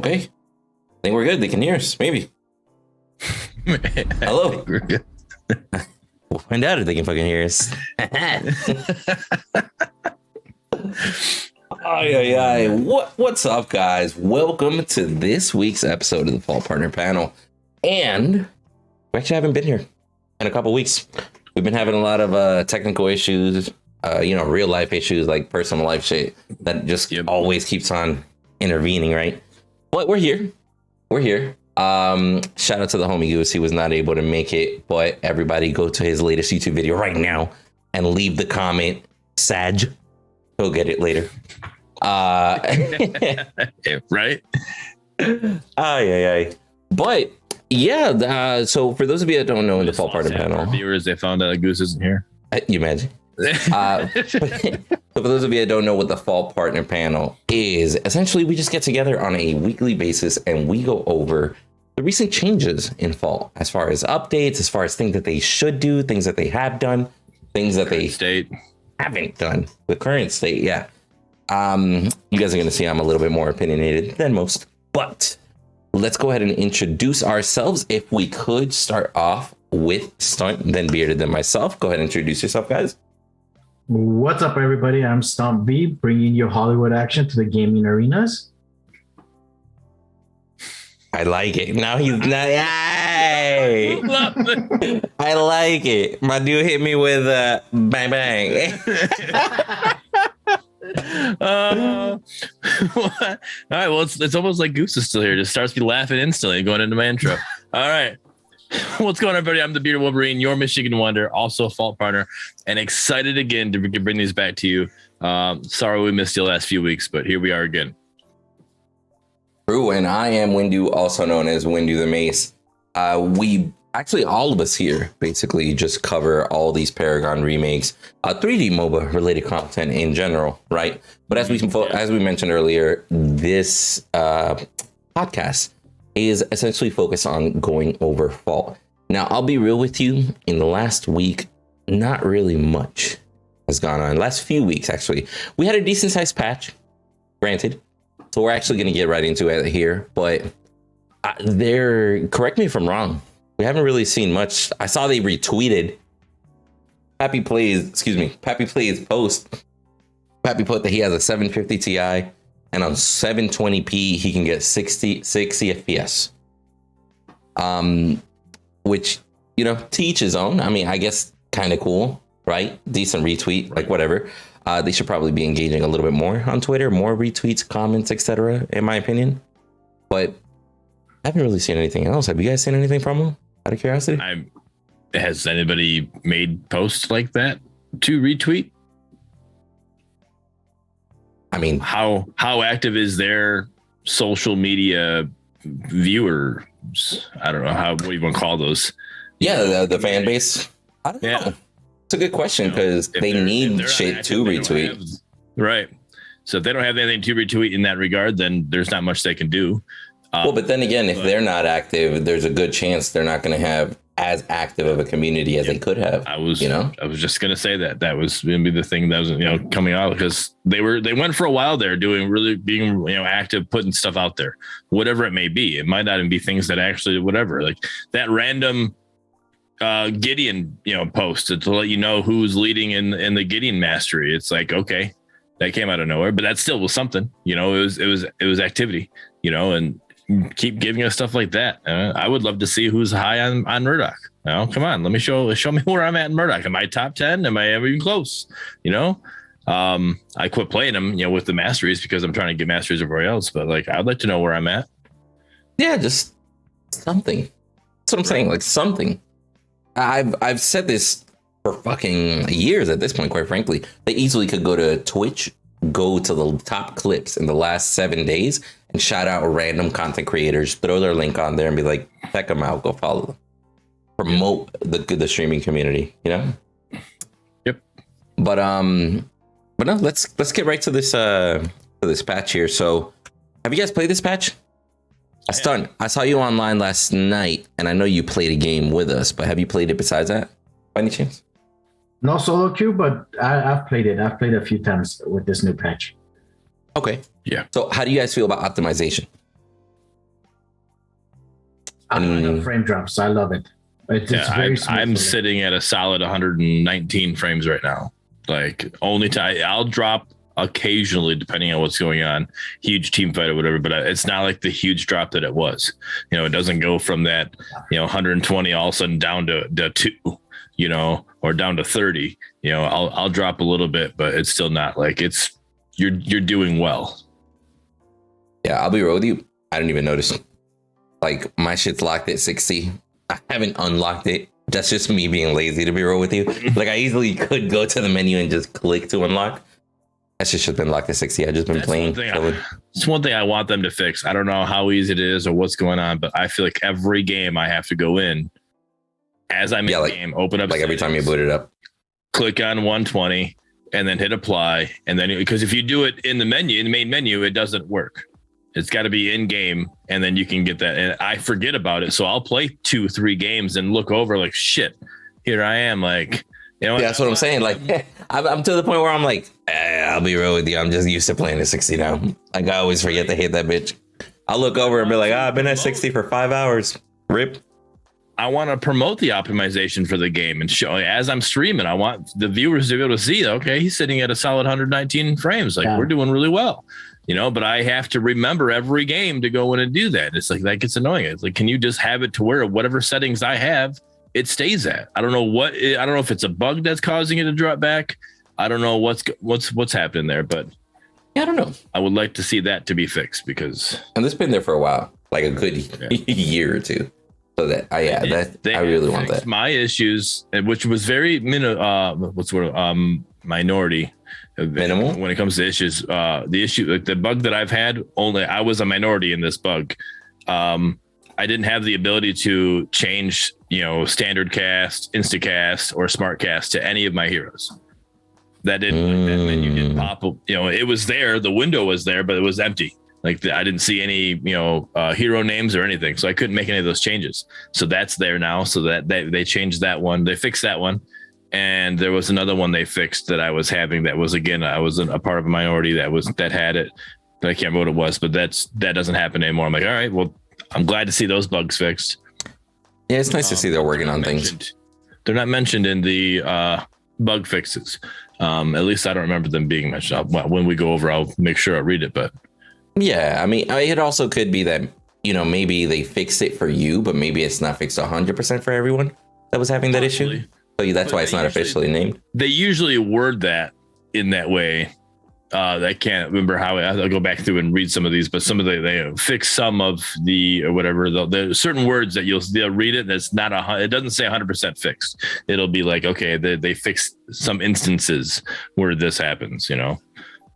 Okay. I think we're good. They can hear us, maybe. Hello. We're good. We'll find out if they can fucking hear us. What's up, guys? Welcome to this week's episode of the Fall Partner Panel. And we actually haven't been here in a couple weeks. We've been having a lot of technical issues, real life issues, like personal life shit that just always keeps on intervening, right? But we're here. Shout out to the homie Goose. He was not able to make it, but everybody go to his latest YouTube video right now and leave the comment Sag. He'll get it later. Right? But yeah, so for those of you that don't know, in the Fall Partner Panel, viewers, they found out Goose isn't here. You imagine. So for those of you that don't know what the Fall Partner Panel is, essentially we just get together on a weekly basis and we go over the recent changes in Fall, as far as updates, as far as things that they should do, things that they have done, things that they haven't done. The current state, yeah. You guys are going to see I'm a little bit more opinionated than most, but let's go ahead and introduce ourselves. If we could start off with Stunt, then Bearded, then myself. Go ahead and introduce yourself, guys. What's up, everybody? I'm Stomp B, bringing you Hollywood action to the gaming arenas. I like it. Now he's not. Yay! I like it. My dude hit me with a bang bang. All right. Well, it's almost like Goose is still here. Just starts me laughing instantly going into my intro. All right. What's going on, everybody? I'm the Bearded Wolverine, your Michigan Wonder, also a Fault Partner, and excited again to bring these back to you. Sorry we missed you the last few weeks, but here we are again. True, and I am Windu, also known as WinduTheMace. We actually, all of us here basically just cover all these Paragon remakes, 3D MOBA related content in general, right? But as we mentioned earlier, this podcast is essentially focused on going over Fall. Now, I'll be real with you. In the last week, not really much has gone on. Last few weeks, actually, we had a decent sized patch, granted. So we're actually going to get right into it here. But correct me if I'm wrong, we haven't really seen much. I saw they retweeted Pappy Plays post. Pappy put that he has a 750 Ti, and on 720p he can get 60 FPS. Which, to each his own. I mean, I guess kind of cool, right? Decent retweet, like whatever. They should probably be engaging a little bit more on Twitter, more retweets, comments, etc. in my opinion. But I haven't really seen anything else. Have you guys seen anything from them? Out of curiosity? Has anybody made posts like that to retweet? I mean, how active is their social media viewers? I don't know what do you want to call those? Yeah, the fan base. I don't know. It's a good question because they need shit to retweet. Right. So if they don't have anything to retweet in that regard, then there's not much they can do. But then again, if they're not active, there's a good chance they're not going to have as active of a community as they could have. I was just going to say that was going to be the thing that was, coming out, because they went for a while there being active, putting stuff out there, whatever it may be. It might not even be things that actually, whatever, like that random Gideon, post to let you know who's leading in the Gideon mastery. It's like, okay, that came out of nowhere, but that still was something, it was activity, and keep giving us stuff like that. I would love to see who's high on Murdock. Come on, let me show me where I'm at in Murdock. Am I top 10? Am I ever even close? I quit playing them, with the masteries because I'm trying to get masteries everywhere else. But like, I'd like to know where I'm at. Yeah, just something. That's what I'm saying. Like something. I've said this for fucking years at this point, quite frankly. They easily could go to Twitch, go to the top clips in the last 7 days and shout out random content creators, throw their link on there and be like, check them out, go follow them. Promote the streaming community, Yep. But no, let's get right to this patch here. So have you guys played this patch? Stunt, I saw you online last night, and I know you played a game with us, but have you played it besides that, by any chance? No solo queue, but I've played it. I've played a few times with this new patch. Okay. Yeah. So how do you guys feel about optimization? I love frame drops. I love it. It's very smooth. I'm sitting at a solid 119 frames right now. Like only time I'll drop occasionally, depending on what's going on, huge team fight or whatever, but it's not like the huge drop that it was. It doesn't go from that, 120 all of a sudden down to 2, or down to 30. I'll drop a little bit, but it's still not like you're doing well. Yeah, I'll be real with you. I didn't even notice. Like my shit's locked at 60. I haven't unlocked it. That's just me being lazy, to be real with you. Like I easily could go to the menu and just click to unlock. That shit should have been locked at 60. I just been playing. It's one thing I want them to fix. I don't know how easy it is or what's going on, but I feel like every game I have to go in as I'm in the game, open up. Like every time you boot it up, click on 120 and then hit apply. And then because if you do it in the main menu, it doesn't work. It's got to be in game, and then you can get that. And I forget about it, so I'll play 2-3 games and look over like, shit, here I am. Like, that's what I'm saying. Like, I'm to the point where I'm like, I'll be real with you. I'm just used to playing at 60 now. Like, I always forget to hit that bitch. I'll look over and be like, I've been at 60 for 5 hours. Rip. I want to promote the optimization for the game and show as I'm streaming. I want the viewers to be able to see, okay, he's sitting at a solid 119 frames. Like, we're doing really well. But I have to remember every game to go in and do that. It's like, that gets annoying. It's like, can you just have it to where whatever settings I have, it stays at? I don't know if it's a bug that's causing it to drop back. I don't know what's happening there, but I don't know. I would like to see that to be fixed and it's been there for a while, like a good year or two. So that I really want that. My issues, which was very minority. Minimal when it comes to issues. The issue, like the bug that I've had, only I was a minority in this bug. I didn't have the ability to change, standard cast, instacast, or smart cast to any of my heroes. That that menu didn't pop up. It was there. The window was there, but it was empty. Like I didn't see any, hero names or anything, so I couldn't make any of those changes. So that's there now. So that they changed that one. They fixed that one. And there was another one they fixed that I was having. That was, again, I was a part of a minority that had it, but I can't remember what it was. But that doesn't happen anymore. I'm like, all right, well, I'm glad to see those bugs fixed. Yeah, it's nice to see they're working on things. They're not mentioned in the bug fixes. At least I don't remember them being mentioned. When we go over, I'll make sure I read it. But yeah, I mean, it also could be that maybe they fixed it for you, but maybe it's not fixed 100% for everyone that was having that issue. So that's why it's not officially named. They usually word that in that way. I can't remember how. I'll go back through and read some of these, but some of they fix some of the or whatever. The certain words that they'll read it. That's not it doesn't say 100% fixed. It'll be like, okay, they fix some instances where this happens,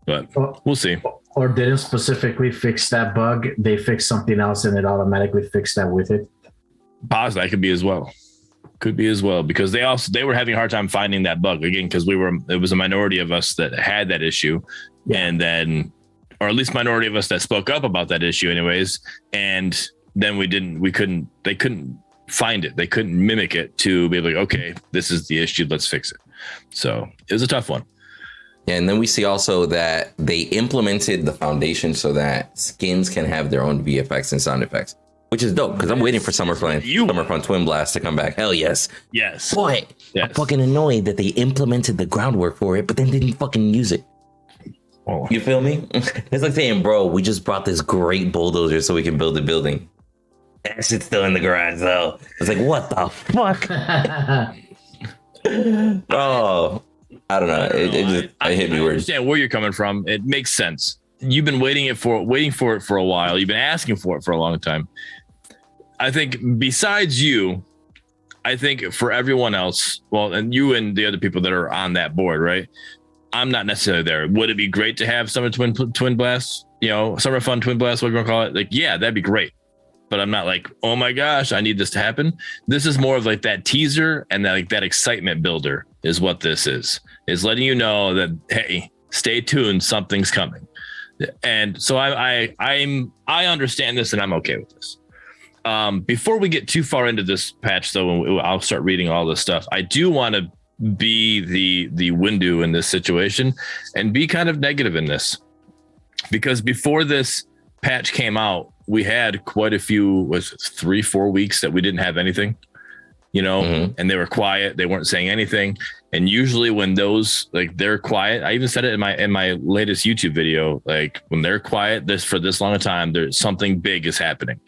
But we'll see. Or didn't specifically fix that bug. They fixed something else and it automatically fixed that with it. Pause. That could be as well. Could be as well, because they were having a hard time finding that bug again, because it was a minority of us that had that issue, and then, or at least minority of us that spoke up about that issue anyways, and then they couldn't find it, they couldn't mimic it to be like, okay, this is the issue, let's fix it. So it was a tough one. Yeah, and then we see also that they implemented the foundation so that skins can have their own VFX and sound effects. Which is dope, because I'm waiting for Summer Fun Twin Blast to come back. Hell yes. Yes. Boy, yes. I'm fucking annoyed that they implemented the groundwork for it, but then didn't fucking use it. Oh. You feel me? It's like saying, bro, we just brought this great bulldozer so we can build a building. That shit's still in the garage, though. It's like, what the fuck? Oh, I don't know. It hit me weird. I understand where you're coming from. It makes sense. You've been waiting for it for a while. You've been asking for it for a long time. I think besides you, I think for everyone else, well, and you and the other people that are on that board, right? I'm not necessarily there. Would it be great to have Summer Twin Blast, Summer Fun Twin Blast, what we're going to call it? Like, yeah, that'd be great. But I'm not like, oh my gosh, I need this to happen. This is more of like that teaser and that excitement builder is what this is letting you know that, hey, stay tuned, something's coming. And so I understand this and I'm okay with this. Before we get too far into this patch, though, I'll start reading all this stuff. I do want to be the Windu in this situation and be kind of negative in this, because before this patch came out, we had quite a few, was 3-4 weeks that we didn't have anything, and they were quiet. They weren't saying anything. And usually when those, like, they're quiet, I even said it in my latest YouTube video, like, when they're quiet for this long a time, there's something big is happening.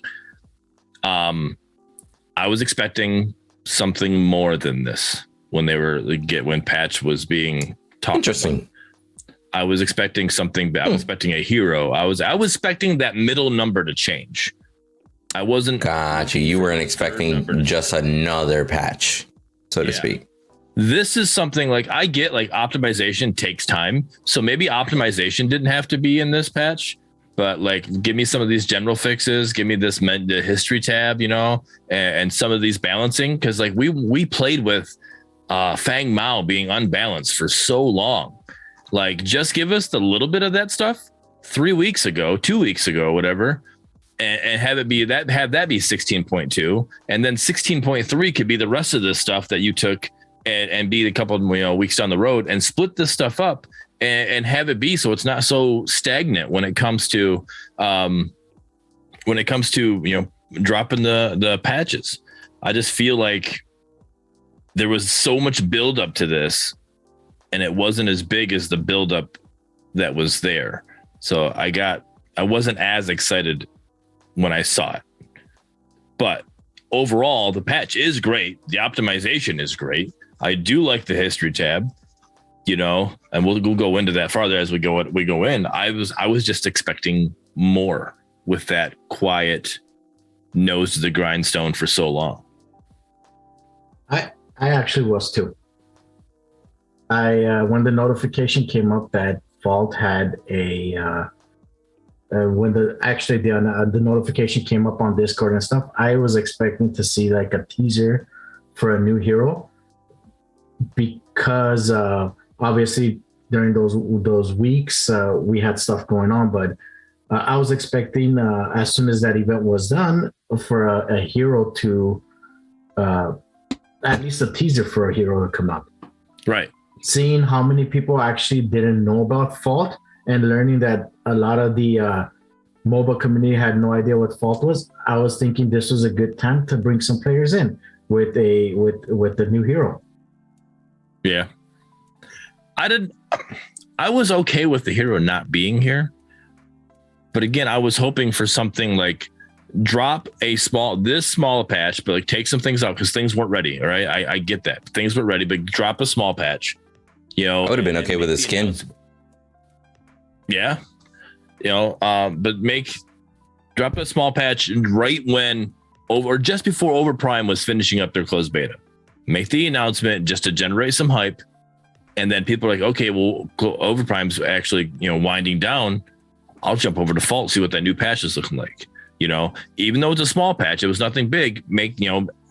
I was expecting something more than this when patch was being talked. Interesting. I was expecting something. I was expecting a hero. I was expecting that middle number to change. I wasn't. Gotcha. You weren't expecting just another patch, so to speak. This is something like, I get, like, optimization takes time. So maybe optimization didn't have to be in this patch, but, like, give me some of these general fixes. Give me the history tab, and some of these balancing. Cause, like, we played with Fang Mao being unbalanced for so long. Like, just give us the little bit of that stuff 2 weeks ago, whatever. And have that be 16.2, and then 16.3 could be the rest of this stuff that you took and be a couple of weeks down the road, and split this stuff up and have it be so it's not so stagnant when it comes to dropping the patches. I just feel like there was so much buildup to this, and it wasn't as big as the buildup that was there. So I wasn't as excited when I saw it. But overall, the patch is great. The optimization is great. I do like the history tab, and we'll go into that farther as we go in. I was just expecting more with that quiet nose to the grindstone for so long. I actually was too. When the notification came up that Vault had when the notification came up on Discord and stuff, I was expecting to see, like, a teaser for a new hero, because obviously during those weeks we had stuff going on, but I was expecting as soon as that event was done for a hero to at least a teaser for a hero to come up. Right. Seeing how many people actually didn't know about Fault, and learning that a lot of the MOBA community had no idea what Fault was, I was thinking this was a good time to bring some players in with the new hero. Yeah. I was okay with the hero not being here. But again, I was hoping for something like drop this small patch, but, like, take some things out because things weren't ready. All right. I get that. Things weren't ready, but drop a small patch. I would have been okay with a skin. Yeah. But drop a small patch right when or just before OverPrime was finishing up their closed beta. Make the announcement just to generate some hype. And then people are like, okay, well, OverPrime's actually, winding down. I'll jump over to Fault, see what that new patch is looking like. Even though it's a small patch, it was nothing big,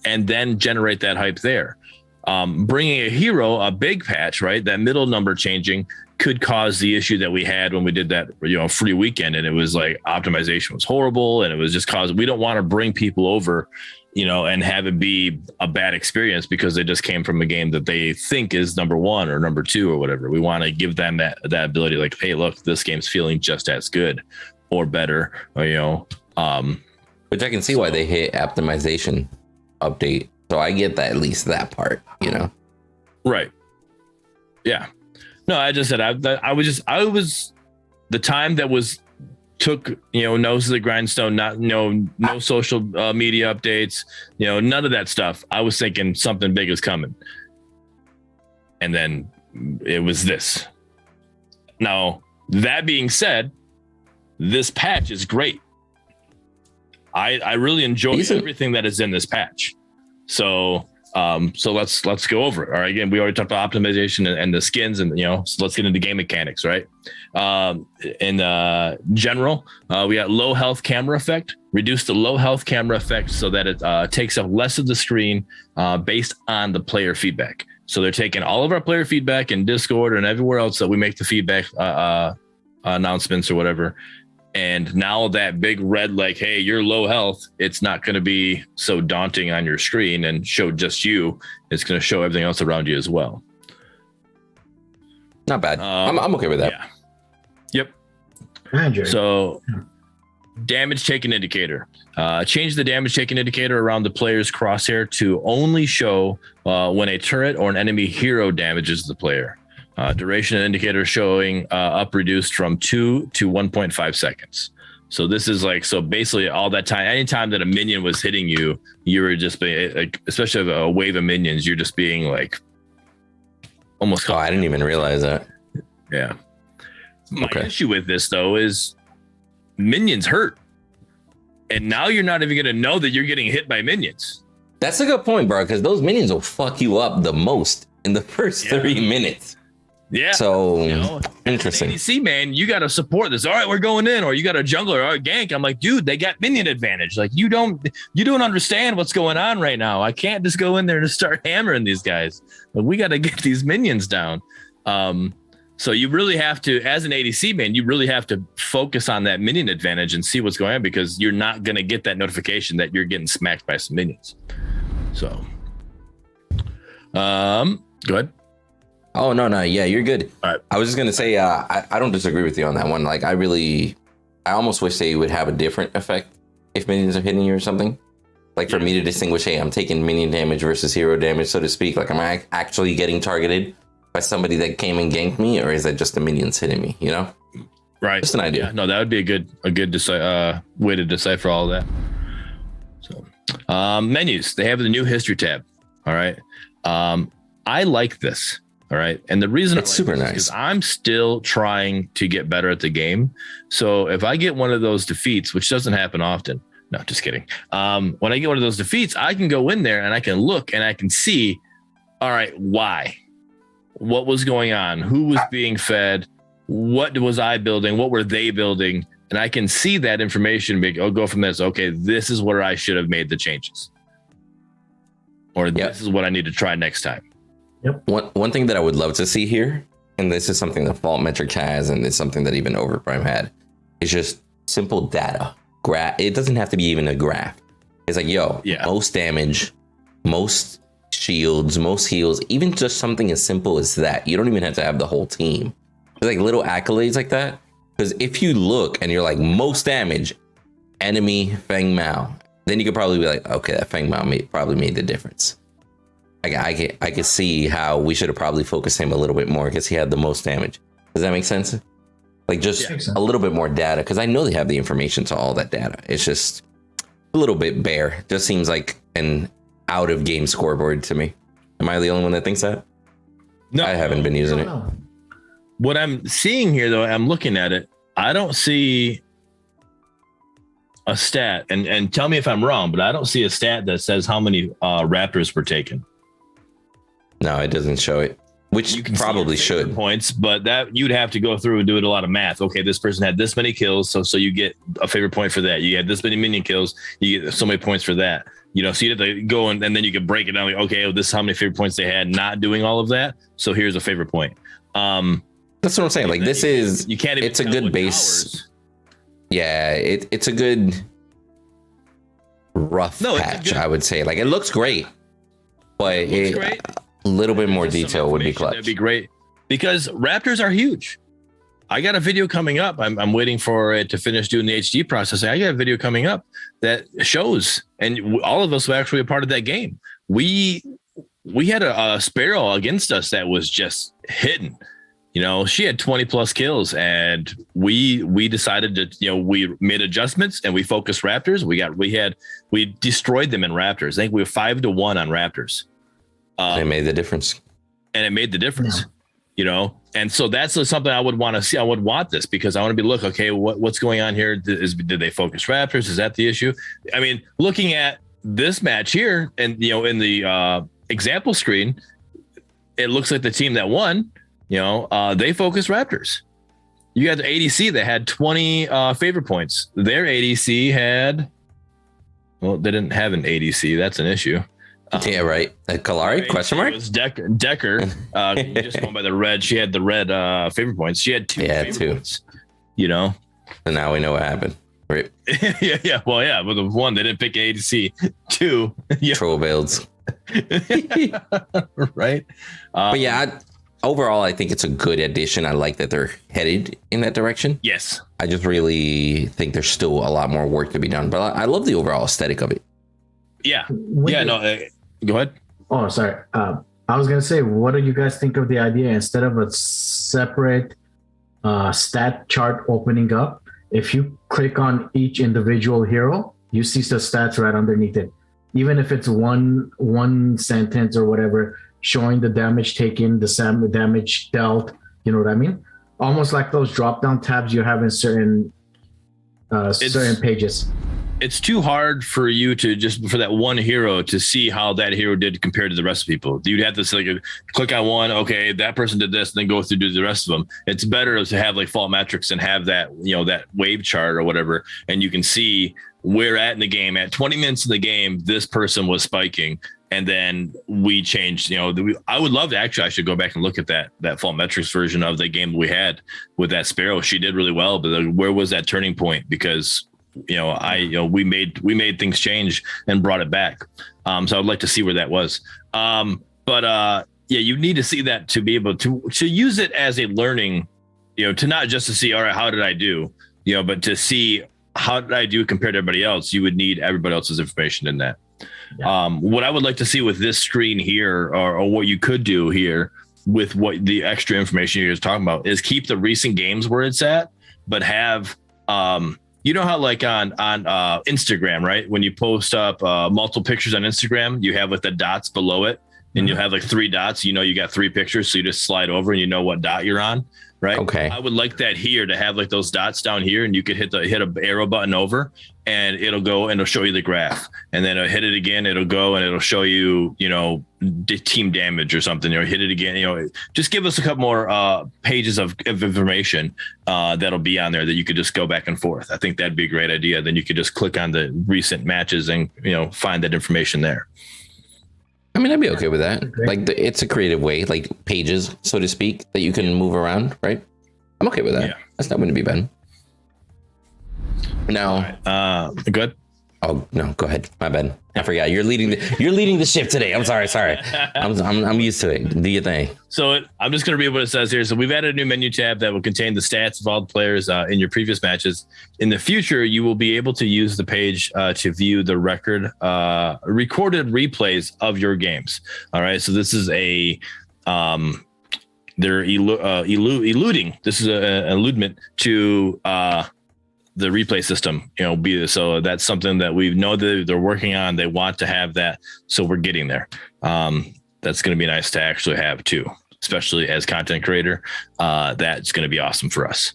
and then generate that hype there. Bringing a hero, a big patch, right? That middle number changing could cause the issue that we had when we did that, free weekend. And it was like optimization was horrible. And it was just we don't want to bring people over, and have it be a bad experience because they just came from a game that they think is number 1 or number 2 or whatever. We want to give them that ability, like, hey, look, this game's feeling just as good or better, which I can see why they hit optimization update. So I get that, at least that part, Right. Yeah. No, I just said I was the time that took nose to the grindstone, not no social media updates, none of that stuff. I was thinking something big is coming, and then it was this. Now, that being said, this patch is great. I really enjoy everything that is in this patch. So let's go over it. All right. Again, we already talked about optimization and the skins, and so let's get into game mechanics, right? In general, we got low health camera effect. Reduce the low health camera effect so that it takes up less of the screen based on the player feedback. So they're taking all of our player feedback in Discord and everywhere else that we make the feedback announcements or whatever. And now that big red, like, hey, you're low health, it's not going to be so daunting on your screen and show just you. It's going to show everything else around you as well. Not bad. I'm okay with that. Yeah. Yep. So Damage taken indicator. Change the damage taken indicator around the player's crosshair to only show when a turret or an enemy hero damages the player. Duration indicator showing up reduced from 2 to 1.5 seconds. So this is like, so basically all that time, anytime that a minion was hitting you, you were just being, like, especially a wave of minions, you're just being like almost. Oh, I didn't even realize that. Yeah. My issue with this though is minions hurt. And now you're not even going to know that you're getting hit by minions. That's a good point, bro, because those minions will fuck you up the most in the first 3 minutes. Yeah. So interesting. ADC, man, you got to support this. All right, we're going in, or you got a jungler or a gank. I'm like, dude, they got minion advantage. Like you don't understand what's going on right now. I can't just go in there and start hammering these guys. But we got to get these minions down. So you really have to, as an ADC, man, you really have to focus on that minion advantage and see what's going on, because you're not going to get that notification that you're getting smacked by some minions. So, go ahead. Oh, no. Yeah, you're good. All right. I was just going to say, I don't disagree with you on that one. Like, I almost wish they would have a different effect if minions are hitting you or something. Like for me to distinguish, hey, I'm taking minion damage versus hero damage, so to speak. Like, am I actually getting targeted by somebody that came and ganked me, or is that just the minions hitting me, you know? Right. Just an idea. Yeah, no, that would be a good way to decipher all of that. So, menus, they have the new history tab. All right. I like this. All right. And the reason it's super nice is I'm still trying to get better at the game. So if I get one of those defeats, which doesn't happen often, no, just kidding. When I get one of those defeats, I can go in there and I can look and I can see, all right, why? What was going on? Who was being fed? What was I building? What were they building? And I can see that information. I'll go from this. Okay, this is where I should have made the changes. Or this is what I need to try next time. Yep. One thing that I would love to see here, and this is something that Fault Metric has, and it's something that even OverPrime had, is just simple data. It doesn't have to be even a graph. It's like, most damage, most shields, most heals, even just something as simple as that. You don't even have to have the whole team. There's like little accolades like that. Because if you look and you're like, most damage, enemy Feng Mao, then you could probably be like, okay, that Feng Mao probably made the difference. I could see how we should have probably focused him a little bit more because he had the most damage. Does that make sense? Like just a little bit more data, because I know they have the information to all that data. It's just a little bit bare. Just seems like an out of game scoreboard to me. Am I the only one that thinks that? No, I haven't been using it. What I'm seeing here, though, I'm looking at it. I don't see a stat, and tell me if I'm wrong, but I don't see a stat that says how many Raptors were taken. No, it doesn't show it, which you probably should. Points, but that you'd have to go through and do it a lot of math. Okay, this person had this many kills, so you get a favorite point for that. You had this many minion kills, you get so many points for that. You know, so you have to go and then you can break it down. Like, okay, this is how many favorite points they had not doing all of that. So here's a favorite point. That's what I'm saying. Like this is, you can't even. It's a good base. Hours. Yeah, it's a good rough patch. I would say. Like it looks great, but a little bit more detail would be clutch. That'd be great because Raptors are huge. I got a video coming up. I'm waiting for it to finish doing the HD processing. I got a video coming up that shows, and all of us were actually a part of that game. We had a Sparrow against us that was just hidden. You know, she had 20 plus kills, and we decided to, we made adjustments and we focused Raptors. We destroyed them in Raptors. I think we were 5-1 on Raptors. It made the difference. And it made the difference, And so that's something I would want to see. I would want this because I want to be okay, what's going on here? Did they focus Raptors? Is that the issue? I mean, looking at this match here and, in the example screen, it looks like the team that won, they focused Raptors. You had the ADC that had 20 favorite points. Their ADC had, they didn't have an ADC. That's an issue. Yeah, right. Kalari? Question mark? It was Decker. Just going by the red. She had the red favorite points. She had two favorite points. And now we know what happened. Right. yeah. Well, yeah. But the one, they didn't pick ADC. Two. Troll builds. Right. But yeah, overall, I think it's a good addition. I like that they're headed in that direction. Yes. I just really think there's still a lot more work to be done, but I love the overall aesthetic of it. Yeah. Go ahead. Oh, sorry. I was gonna say, what do you guys think of the idea instead of a separate stat chart opening up? If you click on each individual hero, you see the stats right underneath it. Even if it's one sentence or whatever, showing the damage taken, the damage dealt, you know what I mean? Almost like those drop-down tabs you have in certain pages. It's too hard for you to just for that one hero to see how that hero did compared to the rest of people. You'd have to click on one. Okay, that person did this, and then go through to the rest of them. It's better to have like fault metrics and have that, that wave chart or whatever, and you can see where at in the game. At 20 minutes in the game, this person was spiking, and then we changed. I would love to I should go back and look at that fault metrics version of the game we had with that Sparrow. She did really well, but where was that turning point? Because we made things change and brought it back. So I'd like to see where that was. You need to see that to be able to use it as a learning, to not just to see, all right, how did I do, but to see how did I do compared to everybody else. You would need everybody else's information in that. Yeah. What I would like to see with this screen here, or what you could do here with what the extra information you're talking about, is keep the recent games where it's at, but have, you know how like on Instagram, right? When you post up multiple pictures on Instagram, you have like the dots below it, and you have like 3 dots. You got 3 pictures, so you just slide over and you know what dot you're on, right? Okay. I would like that here to have like those dots down here, and you could hit a arrow button over, and it'll go and it'll show you the graph, and then it'll hit it again, it'll go and it'll show you, team damage or something. Hit it again. Just give us a couple more pages of information that'll be on there that you could just go back and forth. I think that'd be a great idea. Then you could just click on the recent matches and find that information there. I mean, I'd be okay with that. Like, it's a creative way, like pages, so to speak, that you can move around, right? I'm okay with that. Yeah. That's not going to be bad. Now, good. Oh no, go ahead. My bad. I forgot. You're leading the ship today. I'm sorry. I'm used to it. Do your thing. So I'm just going to read what it says here. So we've added a new menu tab that will contain the stats of all the players in your previous matches. In the future, you will be able to use the page to view the recorded replays of your games. All right. So this is they're eluding. This is an eludement to the replay system, so that's something that we know that they're working on. They want to have that, so we're getting there. That's going to be nice to actually have too, especially as content creator. That's going to be awesome for us.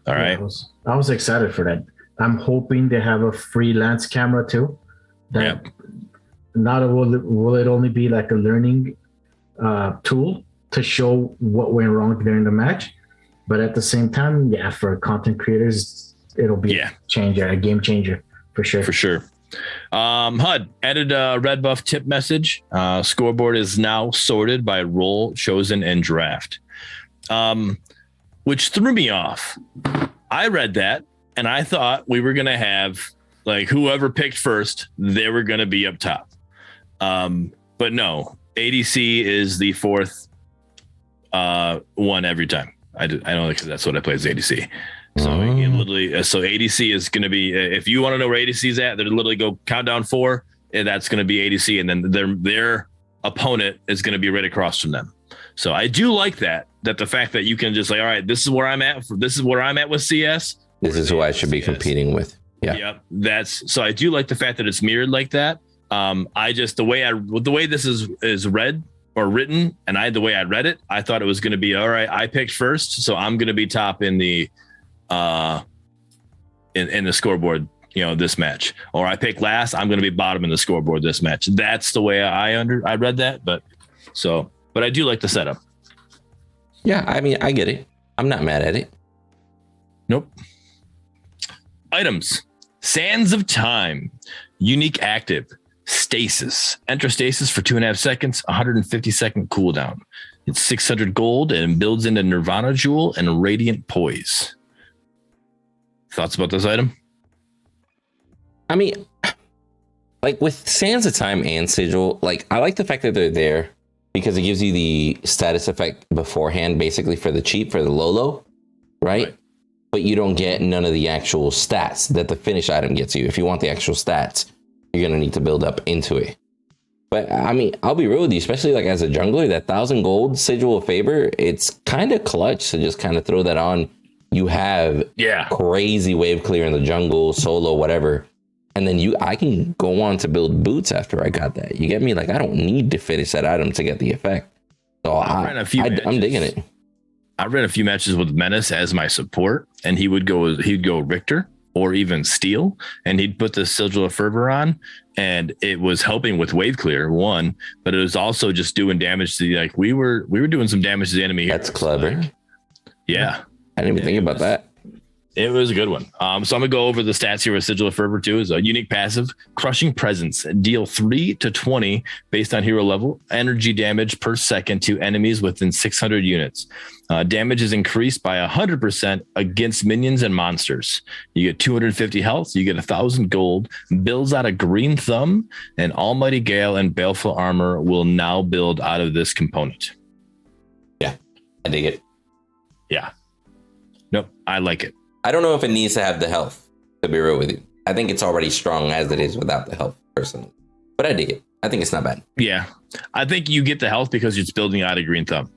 All right. I was excited for that. I'm hoping they have a freelance camera too. Not will it only be like a learning tool to show what went wrong during the match, but at the same time, for content creators, it'll be a game changer for sure. For sure. HUD added a red buff tip message. Scoreboard is now sorted by role, chosen, and draft, which threw me off. I read that and I thought we were going to have like whoever picked first, they were going to be up top. But no, ADC is the 4th one every time. I don't think that's what I play as ADC. So so ADC is going to be, if you want to know where ADC is at, they're literally go countdown 4, and that's going to be ADC, and then their opponent is going to be right across from them. So I do like that the fact that you can just like, all right, this is where I'm at. This is where I'm at with CS. This is who I should be competing with. Yeah. Yep. So I do like the fact that it's mirrored like that. I just the way this is read or written, and the way I read it, I thought it was going to be all right. I picked first, so I'm going to be top in the in the scoreboard, this match, or I pick last, I'm going to be bottom in the scoreboard this match. That's the way I read that, but I do like the setup. Yeah, I mean, I get it. I'm not mad at it. Nope. Items: Sands of Time, unique active, stasis. Enter stasis for 2.5 seconds, 150-second cooldown. It's 600 gold and builds into Nirvana Jewel and Radiant Poise. Thoughts about this item? I mean, like with Sands of Time and Sigil, like I like the fact that they're there because it gives you the status effect beforehand, basically for the low, right? But you don't get none of the actual stats that the finish item gets you. If you want the actual stats, you're going to need to build up into it. But I mean, I'll be real with you, especially like as a jungler, that 1,000 gold Sigil of Favor, it's kind of clutch to just kind of throw that on. You have crazy wave clear in the jungle, solo, whatever. And then I can go on to build boots after I got that. You get me? Like, I don't need to finish that item to get the effect. So I'm digging it. I ran a few matches with Menace as my support, and he'd go Richter or even Steel, and he'd put the Sigil of Fervor on, and it was helping with wave clear, one, but it was also just doing damage to like we were doing some damage to the enemy. That's clever. Like, yeah. I didn't even think about that. It was a good one. So I'm gonna go over the stats here with Sigil of Fervor too. Is a unique passive, Crushing Presence, deal 3 to 20 based on hero level, energy damage per second to enemies within 600 units. Damage is increased by 100% against minions and monsters. You get 250 health, you get 1,000 gold, builds out a green thumb, and Almighty Gale and Baleful Armor will now build out of this component. Yeah, I dig it. Yeah. Nope, I like it. I don't know if it needs to have the health, to be real with you. I think it's already strong as it is without the health, personally. But I dig it. I think it's not bad. Yeah. I think you get the health because it's building out a green thumb.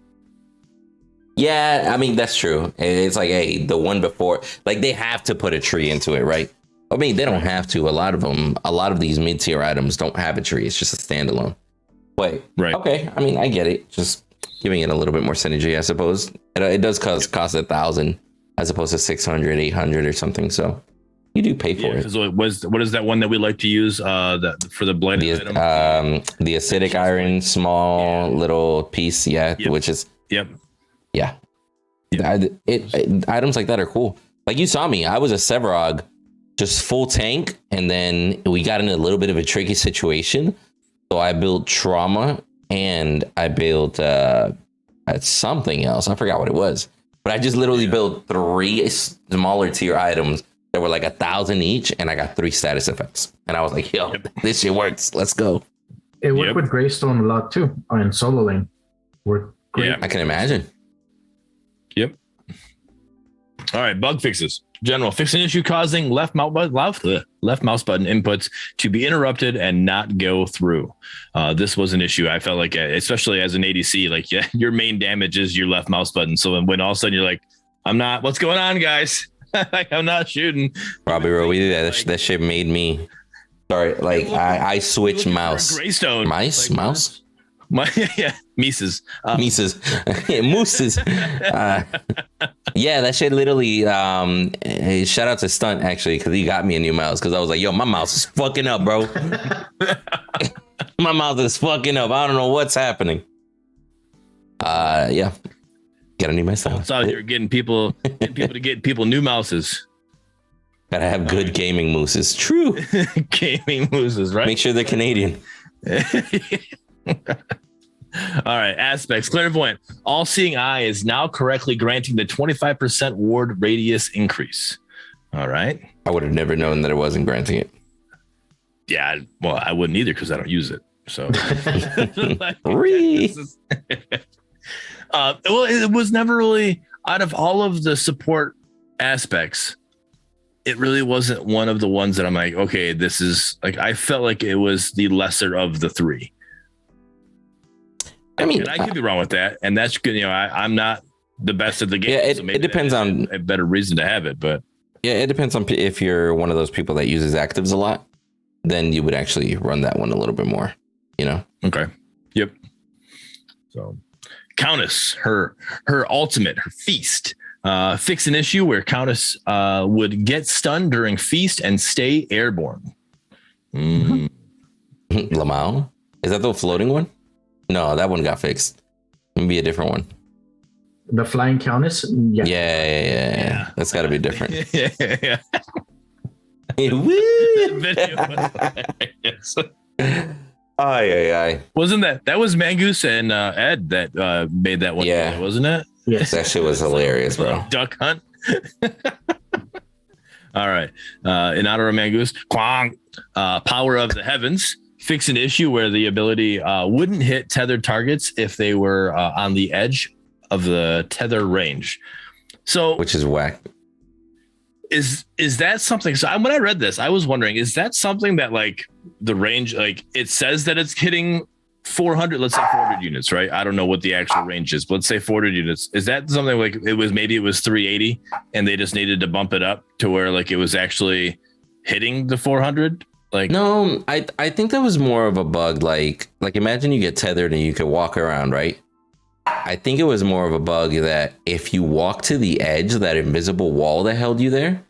Yeah, I mean, that's true. It's like, hey, the one before, like, they have to put a tree into it, right? I mean, they don't have to. A lot of these mid-tier items don't have a tree. It's just a standalone. But, okay, I mean, I get it. Just giving it a little bit more synergy, I suppose. It does cost 1,000 as opposed to 600, 800 or something. So you do pay for it. So what is that one that we like to use for the blade item? The acidic iron, small little piece. Yeah, which is. Yep. Yeah. Items like that are cool. Like you saw me, I was a Sevarog, just full tank. And then we got in a little bit of a tricky situation. So I built Trauma and I built something else. I forgot what it was. But I just literally built 3 smaller tier items that were like 1,000 each, and I got 3 status effects. And I was like, yo, this shit works. Let's go. It worked with Greystone a lot too, in solo lane. Worked great. Yeah, I can imagine. Yep. All right, bug fixes. General, fix an issue causing left mouse button inputs to be interrupted and not go through. This was an issue. I felt like, especially as an ADC, like your main damage is your left mouse button. So when all of a sudden you're like, what's going on, guys? Like, I'm not shooting. Probably really that shit made me. Sorry, like I switched mouse. Greystone. Mouse. Mises. Mooses. Yeah, that shit literally. Shout out to Stunt actually, because he got me a new mouse. Because I was like, yo, my mouse is fucking up, bro. My mouse is fucking up. I don't know what's happening. Yeah, got a new mouse. It's out here getting people to get people new mouses. Gotta have good gaming mooses. True. Gaming mooses, right? Make sure they're Canadian. All right, aspects. Clairvoyant. All-seeing eye is now correctly granting the 25% ward radius increase. All right. I would have never known that it wasn't granting it. Yeah, well, I wouldn't either because I don't use it. So, well, it was never really, out of all of the support aspects, it really wasn't one of the ones that I'm like, okay, this is like, I felt like it was the lesser of the 3. I mean, and I could be wrong with that, and that's good. You know, I'm not the best at the game. Yeah, so it depends on a better reason to have it, but yeah, it depends on if you're one of those people that uses actives a lot, then you would actually run that one a little bit more. You know? Okay. Yep. So, Countess, her ultimate, her feast, fix an issue where Countess would get stunned during feast and stay airborne. Lamau, is that the floating one? No, that one got fixed. Maybe a different one. The flying countess? Yeah. That's got to be different. Yeah. Aye. Wasn't that was Mangoose and Ed that made that one? Yeah. Wasn't it? Yes. That shit was hilarious, bro. Duck hunt. All right. In honor of Mangoose, Kwang, power of the heavens. fix an issue where the ability wouldn't hit tethered targets if they were on the edge of the tether range. So, which is whack. Is that something? So when I read this, I was wondering, is that something that like the range, like it says that it's hitting 400, let's say 400 units, right? I don't know what the actual range is, but let's say 400 units. Is that something like maybe it was 380 and they just needed to bump it up to where like it was actually hitting the 400? Like, no, I think that was more of a bug. Like imagine you get tethered and you could walk around, right? I think it was more of a bug that if you walk to the edge, that invisible wall that held you there,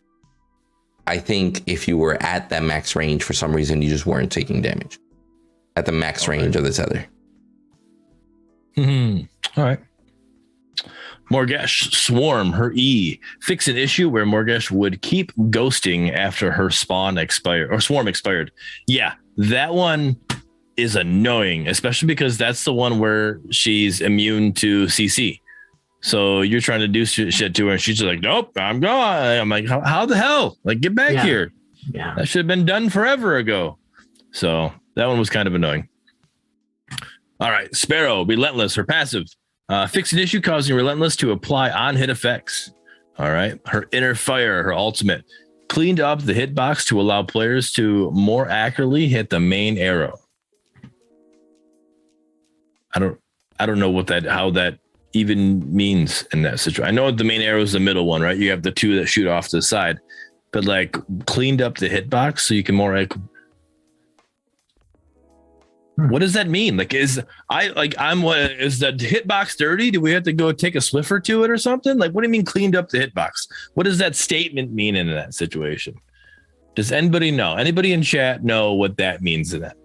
I think if you were at that max range for some reason, you just weren't taking damage at the max range of the tether. All right. Morgesh, Swarm, her E. Fix an issue where Morgesh would keep ghosting after her spawn expired or swarm expired. Yeah, that one is annoying, especially because that's the one where she's immune to CC. So you're trying to do shit to her and she's just like, nope, I'm gone. I'm like, how the hell? Like, get back here. Yeah. That should have been done forever ago. So that one was kind of annoying. All right. Sparrow, Relentless, her passive. Fix an issue causing Relentless to apply on-hit effects. All right. Her Inner Fire, her ultimate. Cleaned up the hitbox to allow players to more accurately hit the main arrow. I don't know how that even means in that situation. I know the main arrow is the middle one, right? You have the two that shoot off to the side, but like cleaned up the hitbox so you can more like. What does that mean? Like, is the hitbox dirty? Do we have to go take a Swiffer to it or something? Like, what do you mean cleaned up the hitbox? What does that statement mean in that situation? Does anybody know? Anybody in chat know what that means in that?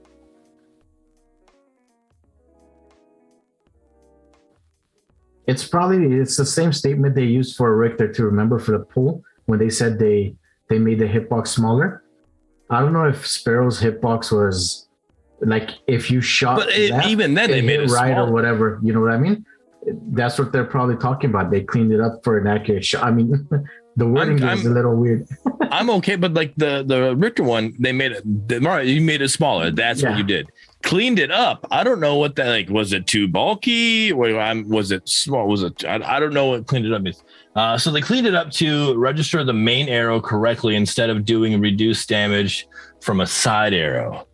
It's the same statement they used for Richter to remember for the pool when they said they made the hitbox smaller. I don't know if Sparrow's hitbox was like if you shot, but even then they made it right smaller. Or whatever. You know what I mean? That's what they're probably talking about. They cleaned it up for an accurate shot. I mean, the wording is a little weird. I'm okay, but like the Richter one, they made it. You made it smaller. That's what you did. Cleaned it up. I don't know what that like. Was it too bulky? Was it small? Was it? I don't know what cleaned it up means. So they cleaned it up to register the main arrow correctly instead of doing reduced damage from a side arrow.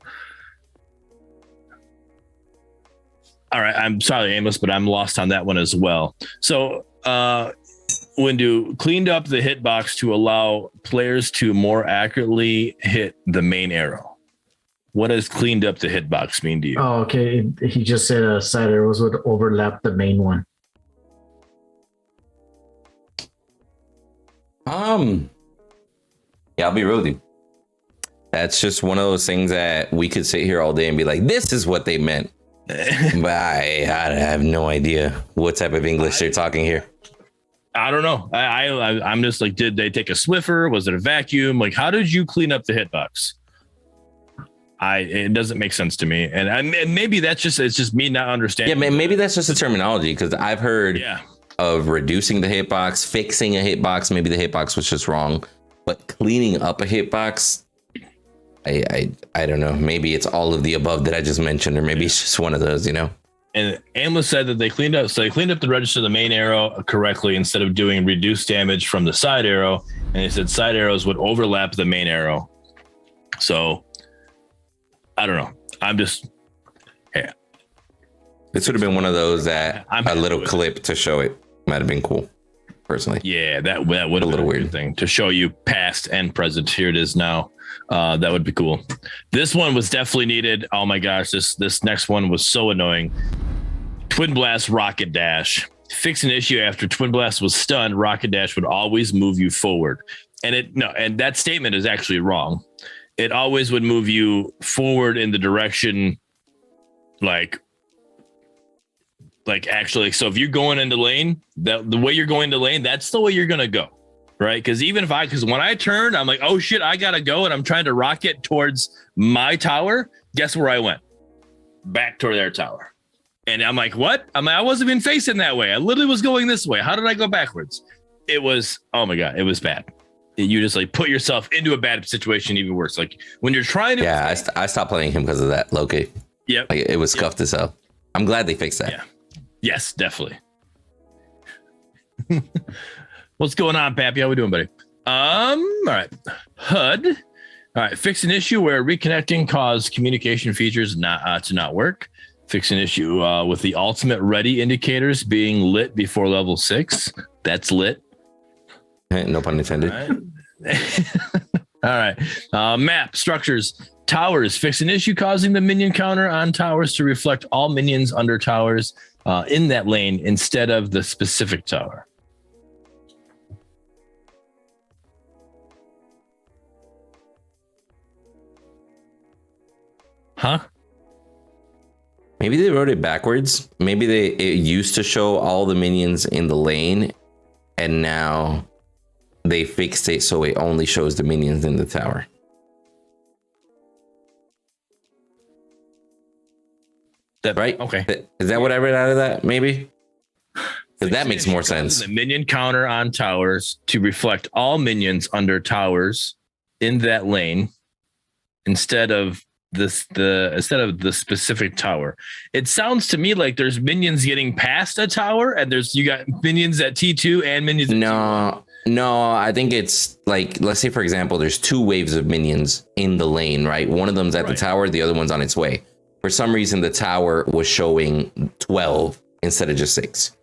All right, I'm sorry, Amos, but I'm lost on that one as well. So, Windu cleaned up the hitbox to allow players to more accurately hit the main arrow. What does cleaned up the hitbox mean to you? Oh, okay. He just said side arrows would overlap the main one. Yeah, I'll be real with you. That's just one of those things that we could sit here all day and be like, this is what they meant. But I have no idea what type of English they're talking here. I don't know. I'm just like, did they take a Swiffer? Was it a vacuum? Like, how did you clean up the hitbox? It doesn't make sense to me. And maybe it's just me not understanding. Yeah, maybe that's just a terminology because I've heard of reducing the hitbox, fixing a hitbox. Maybe the hitbox was just wrong, but cleaning up a hitbox. I don't know. Maybe it's all of the above that I just mentioned, or maybe it's just one of those, you know. And Amos said that they cleaned up the register of the main arrow correctly instead of doing reduced damage from the side arrow. And they said side arrows would overlap the main arrow. So I don't know. I'm just This would have been one of those that a little clip to show it might have been cool. Personally, yeah, that would have been a little weird thing to show you past and present. Here it is now. That would be cool. This one was definitely needed. Oh my gosh, this next one was so annoying. Twin Blast Rocket Dash. Fix an issue after Twin Blast was stunned. Rocket Dash would always move you forward, and that statement is actually wrong. It always would move you forward in the direction, like actually. So if you're going into lane, the way you're going to lane, that's the way you're gonna go. Right. Because when I turn, I'm like, oh shit, I gotta go. And I'm trying to rocket towards my tower. Guess where I went? Back toward their tower. And I'm like, what? I wasn't even facing that way. I literally was going this way. How did I go backwards? It was, oh my God, it was bad. you just like put yourself into a bad situation even worse. Like when you're trying to. Yeah, I stopped playing him because of that. Loki. Yep. Like it was scuffed as hell. I'm glad they fixed that. Yeah. Yes, definitely. What's going on, Pappy? How we doing, buddy? All right. HUD. All right. Fix an issue where reconnecting caused communication features to not work. Fix an issue with the ultimate ready indicators being lit before level 6. That's lit. No pun intended. All right. All right. Map structures. Towers. Fix an issue causing the minion counter on towers to reflect all minions under towers in that lane instead of the specific tower. Huh? Maybe they wrote it backwards. Maybe it used to show all the minions in the lane, and now they fixed it so it only shows the minions in the tower. That, right? Okay. Is that what I read out of that? Maybe? Because that makes more sense. The minion counter on towers to reflect all minions under towers in that lane instead of the specific tower. It sounds to me like there's minions getting past a tower, and you got minions at T2 and minions at T1. No, I think it's like, let's say for example, there's 2 waves of minions in the lane, right? One of them's at the tower, the other one's on its way. For some reason, the tower was showing 12 instead of just 6.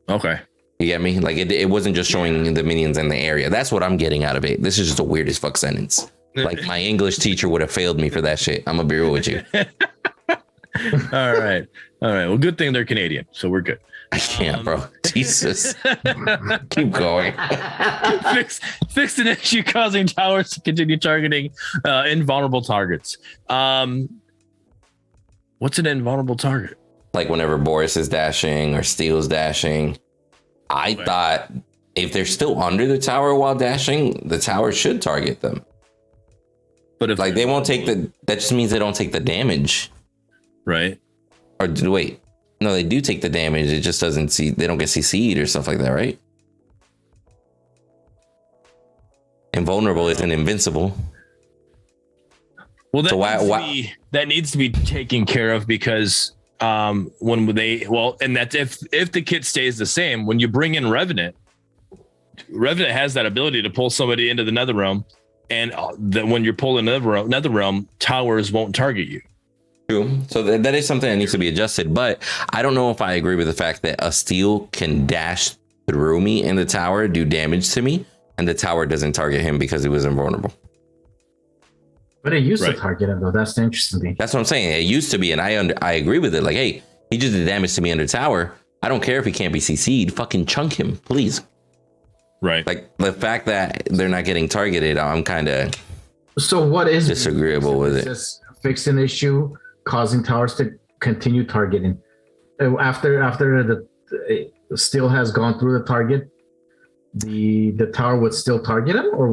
Okay. You get me? Like it wasn't just showing the minions in the area. That's what I'm getting out of it. This is just the weirdest fuck sentence. Like my English teacher would have failed me for that shit. I'm gonna be real with you. All right. Well, good thing they're Canadian, so we're good. I can't, bro. Jesus. Keep going. Fix an issue causing towers to continue targeting invulnerable targets. What's an invulnerable target? Like whenever Boris is dashing or Steel's dashing, I thought if they're still under the tower while dashing, the tower should target them. But if like they won't take that just means they don't take the damage. Right. Or wait, no, they do take the damage. It just they don't get CC'd or stuff like that, right? Invulnerable isn't invincible. Well, that needs to be taken care of because when and that's if the kit stays the same, when you bring in Revenant has that ability to pull somebody into the Nether Realm, and when you're pulling Nether Realm, towers won't target you. True. So that is something that needs to be adjusted, but I don't know if I agree with the fact that a Steel can dash through me in the tower, do damage to me, and the tower doesn't target him because he was invulnerable. But it used to target him, though. That's the interesting thing. That's what I'm saying. It used to be, and I agree with it. Like, hey, he just did damage to me under tower. I don't care if he can't be CC'd. Fucking chunk him, please. Right. Like, the fact that they're not getting targeted, I'm kind of what is disagreeable with it. Just fix an issue causing towers to continue targeting. After the Steel has gone through the target, the tower would still target him? Or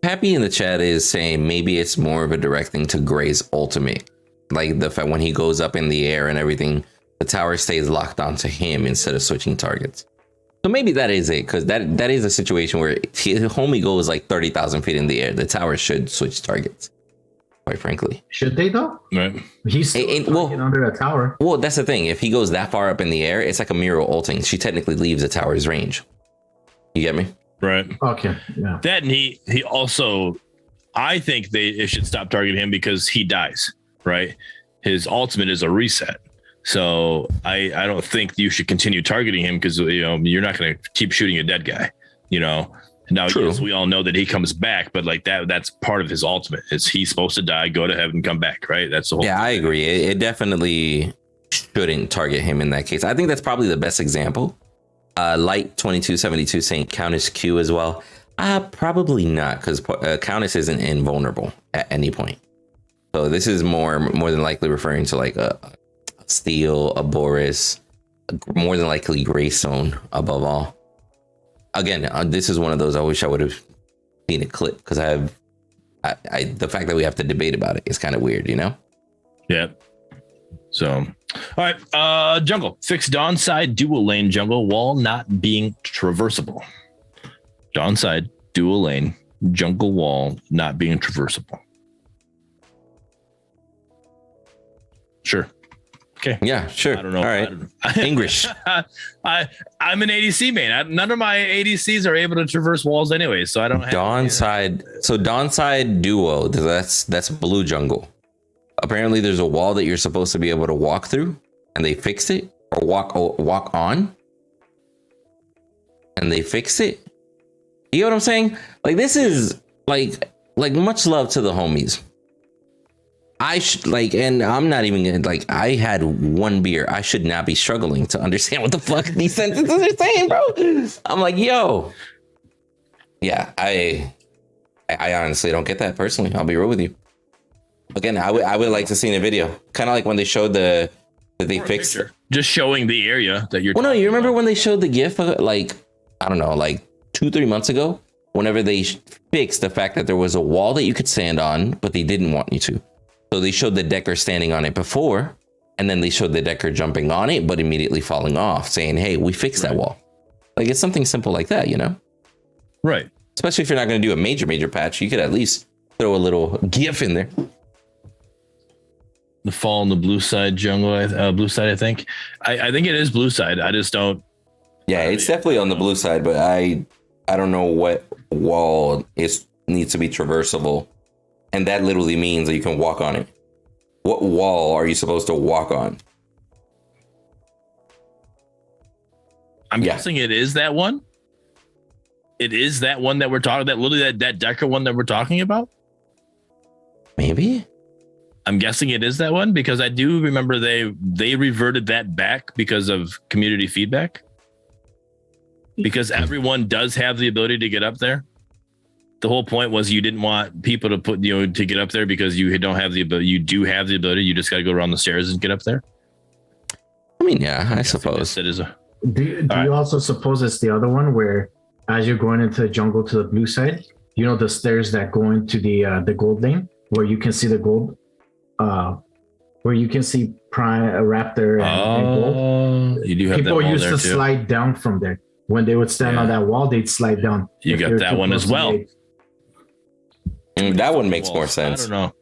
Pappy in the chat is saying maybe it's more of a directing to Gray's ultimate. Like the fact when he goes up in the air and everything, the tower stays locked onto him instead of switching targets. So maybe that is it, because that is a situation where homie goes like 30,000 feet in the air. The tower should switch targets, quite frankly. Should they though? Right. He's still under a tower. Well, that's the thing. If he goes that far up in the air, it's like a Miro ulting. She technically leaves the tower's range. You get me? Right. Okay. Yeah. That and he also, I think they should stop targeting him because he dies. Right. His ultimate is a reset. So I don't think you should continue targeting him because you're not going to keep shooting a dead guy. Now yes, we all know that he comes back, but like that's part of his ultimate. Is he's supposed to die, go to heaven, come back, right? That's the whole thing. I agree. It definitely shouldn't target him in that case. I think that's probably the best example. Light 2272 saying Countess Q as well. Probably not, because Countess isn't invulnerable at any point. So this is more than likely referring to like a Steel, a Boris, more than likely Greystone above all. Again, this is one of those I wish I would have seen a clip, because the fact that we have to debate about it is kind of weird, Yeah. So, all right, jungle. Fix Dawn side dual lane jungle wall not being traversable. Dawn side dual lane, jungle wall not being traversable. Sure. Okay. Yeah, sure. I don't know. All right. English. I'm an ADC main. None of my ADCs are able to traverse walls anyway, so I don't have Dawn side. So Dawn side duo. That's blue jungle. Apparently, there's a wall that you're supposed to be able to walk through, and they fixed it, or walk on, and they fixed it. You know what I'm saying? Like, this is like much love to the homies. And I'm not even gonna, like, I had one beer. I should not be struggling to understand what the fuck these sentences are saying, bro. I'm like, yo. Yeah, I honestly don't get that personally. I'll be real with you. Again, I would like to see in a video. Kind of like when they showed that they fixed it. Just showing the area that you're. Well, no, you remember when they showed the GIF, like, I don't know, like 2-3 months ago, whenever they fixed the fact that there was a wall that you could stand on, but they didn't want you to. So they showed the Decker standing on it before, and then they showed the Decker jumping on it, but immediately falling off, saying, hey, we fixed that wall. Like, it's something simple like that, you know? Right. Especially if you're not going to do a major patch, you could at least throw a little GIF in there. The fall on the blue side jungle, blue side, I think. I think it is blue side. I just don't. Yeah, it's definitely on the blue side, but I don't know what wall needs to be traversable. And that literally means that you can walk on it. What wall are you supposed to walk on? I'm guessing it is that one. It is that one that we're talking about. Literally that Decker one that we're talking about. Maybe. I'm guessing it is that one because I do remember they reverted that back because of community feedback. Because everyone does have the ability to get up there. The whole point was you didn't want people to to get up there because you don't have the ability. You do have the ability. You just got to go around the stairs and get up there. I mean, yeah, I suppose. It is do you also suppose it's the other one where as you're going into the jungle to the blue side, you know, the stairs that go into the gold lane where you can see the gold, where you can see Prime, Raptor, and gold. You do have people that wall used there to too. slide down from there. When they would stand on that wall, they'd slide down. You got that one as well. That one makes more sense. I don't know.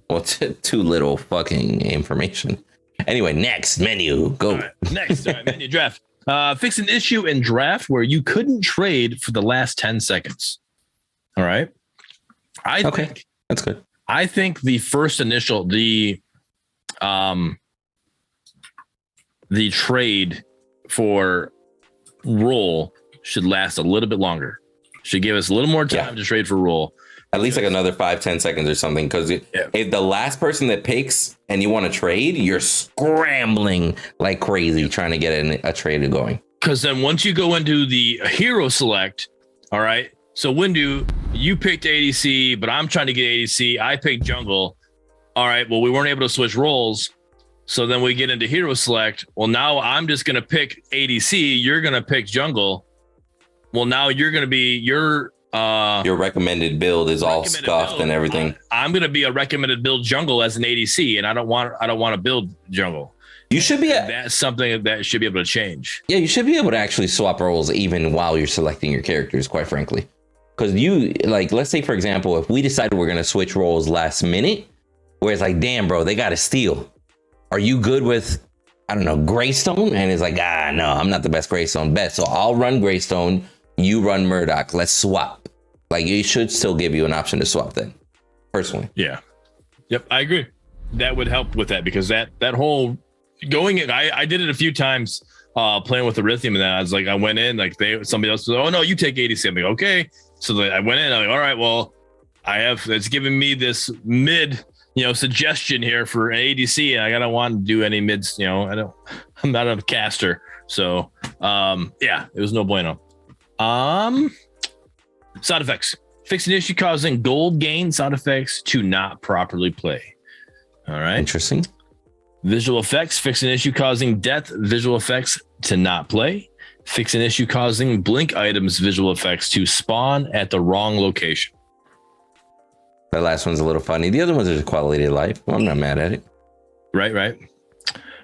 Well, too little fucking information. Anyway, next menu. Go. Right. Next menu draft. Fix an issue in draft where you couldn't trade for the last 10 seconds. All right. I think that's good. I think the first initial, the trade for roll should last a little bit longer. Should give us a little more time to trade for roll. At least like another 5-10 seconds or something. Because if the last person that picks and you want to trade, you're scrambling like crazy trying to get a trade going. Because then once you go into the hero select, all right. So Windu, you picked ADC, but I'm trying to get ADC. I picked jungle. All right. Well, we weren't able to switch roles. So then we get into hero select. Well, now I'm just going to pick ADC. You're going to pick jungle. Well, now you're going to be your recommended build is all scuffed and everything. I'm going to be a recommended build jungle as an ADC, and I don't want to build jungle. You should be. That's something that should be able to change. Yeah, you should be able to actually swap roles even while you're selecting your characters, quite frankly. Because let's say, for example, if we decided we're going to switch roles last minute, where it's like, damn, bro, they got to steal. Are you good with, I don't know, Greystone? And it's like, no, I'm not the best Greystone bet. So I'll run Greystone. You run Murdock. Let's swap. Like, it should still give you an option to swap then, personally. Yeah. Yep, I agree. That would help with that because that whole going in, I did it a few times playing with the Erythium, and then I was like, I went in, like somebody else was, oh no, you take 80. I'm like, okay. So I went in, I'm like, all right, well, it's giving me this mid, suggestion here for an ADC, and I don't want to do any mids, I'm not a caster. So it was no bueno. Sound effects. Fix an issue causing gold gain sound effects to not properly play. All right. Interesting. Visual effects. Fix an issue causing death visual effects to not play. Fix an issue causing blink items visual effects to spawn at the wrong location. That last one's a little funny. The other ones are quality of life. Well, I'm not mad at it. Right.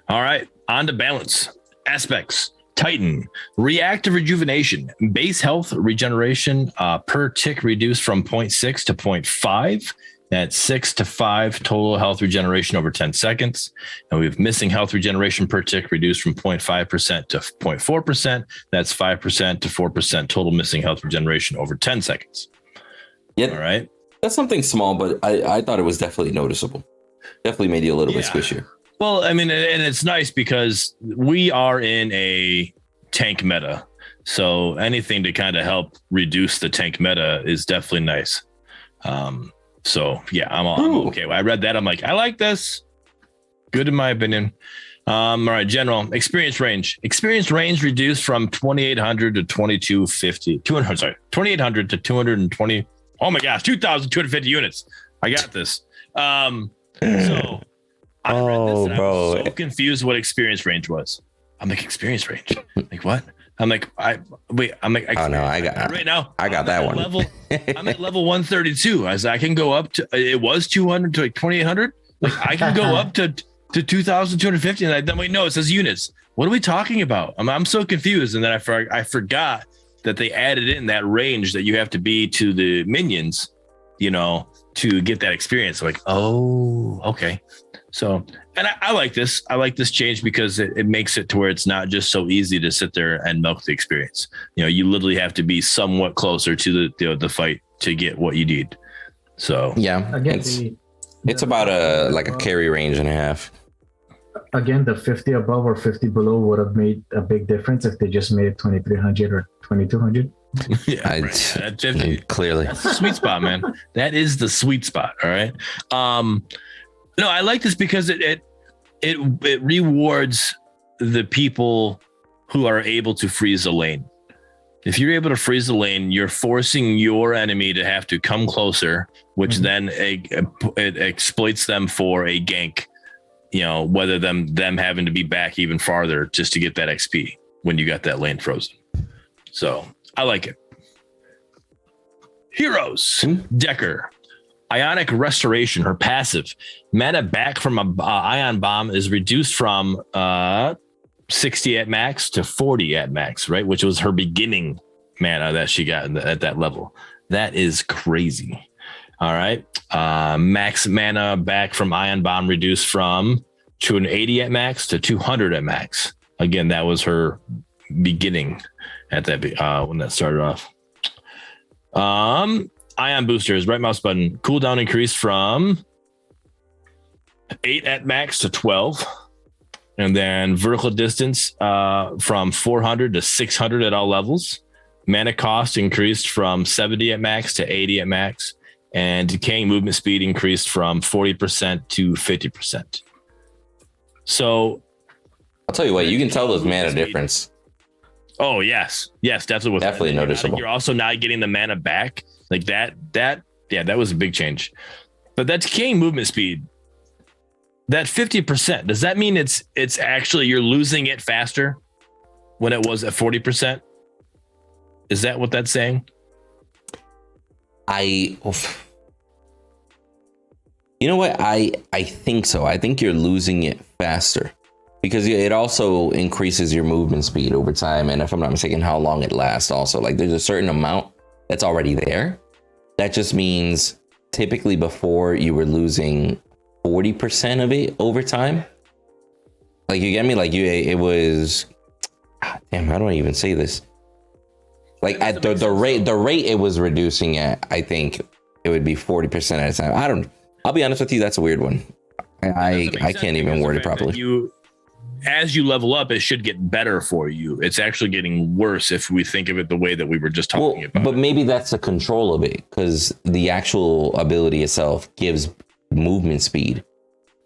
All right. On to balance. Aspects. Titan, reactive rejuvenation, base health regeneration per tick reduced from 0.6 to 0.5. That's 6 to 5 total health regeneration over 10 seconds. And we have missing health regeneration per tick reduced from 0.5% to 0.4%. That's 5% to 4% total missing health regeneration over 10 seconds. Yep. All right. That's something small, but I thought it was definitely noticeable. Definitely made you a little bit squishier. Well, I mean, and it's nice because we are in a tank meta. So anything to kind of help reduce the tank meta is definitely nice. So yeah, I'm okay. I read that. I'm like, I like this. Good in my opinion. All right, general experience range. Experience range reduced from 2,800 to 2,250. 2,800 to 220. Oh my gosh, 2,250 units. I got this. So I read this and I was so confused what experience range was. I'm like, experience range? Like what? I'm like, I got right now. I got that one. I'm at level 132. As I can go up to, it was 200 to like 2,800. Like I can go up to 2,250. And then wait, no, it says units. What are we talking about? I'm so confused. And then I forgot that they added in that range that you have to be to the minions, to get that experience. Like, oh, okay. So, and I like this. I like this change because it makes it to where it's not just so easy to sit there and milk the experience. You literally have to be somewhat closer to the fight to get what you need. So yeah, again, it's about a carry range and a half. Again, the 50 above or 50 below would have made a big difference if they just made it 2,300 or 2,200. Yeah, right. Clearly, that's the sweet spot, man. That is the sweet spot. All right. No, I like this because it rewards the people who are able to freeze a lane. If you're able to freeze the lane, you're forcing your enemy to have to come closer, which then it exploits them for a gank. Whether them having to be back even farther just to get that XP when you got that lane frozen. So I like it. Heroes, Decker. Ionic Restoration, her passive. Mana back from a ion bomb is reduced from 60 at max to 40 at max, right? Which was her beginning mana that she got at that level. That is crazy. All right. Max mana back from ion bomb reduced from 280 at max to 200 at max. Again, that was her beginning at that when that started off. Ion boosters, right mouse button, cooldown increased from 8 at max to 12. And then vertical distance from 400 to 600 at all levels. Mana cost increased from 70 at max to 80 at max. And decaying movement speed increased from 40% to 50%. So I'll tell you what, you can tell those mana difference. Oh, yes. Yes, definitely. Definitely noticeable. You're also not getting the mana back. Like that was a big change. But that decaying movement speed, that 50%, does that mean it's actually you're losing it faster when it was at 40%? Is that what that's saying? You know what? I think so. I think you're losing it faster because it also increases your movement speed over time. And if I'm not mistaken, how long it lasts also. Like there's a certain amount that's already there. That just means typically before you were losing 40% of it over time. Like you get me? Like it was, damn, how do I even say this? Like at the rate it was reducing at, I think it would be 40% at a time. I'll be honest with you, that's a weird one. I can't even word it properly. As you level up, it should get better for you. It's actually getting worse if we think of it the way that we were just talking about. But maybe that's the control of it, because the actual ability itself gives movement speed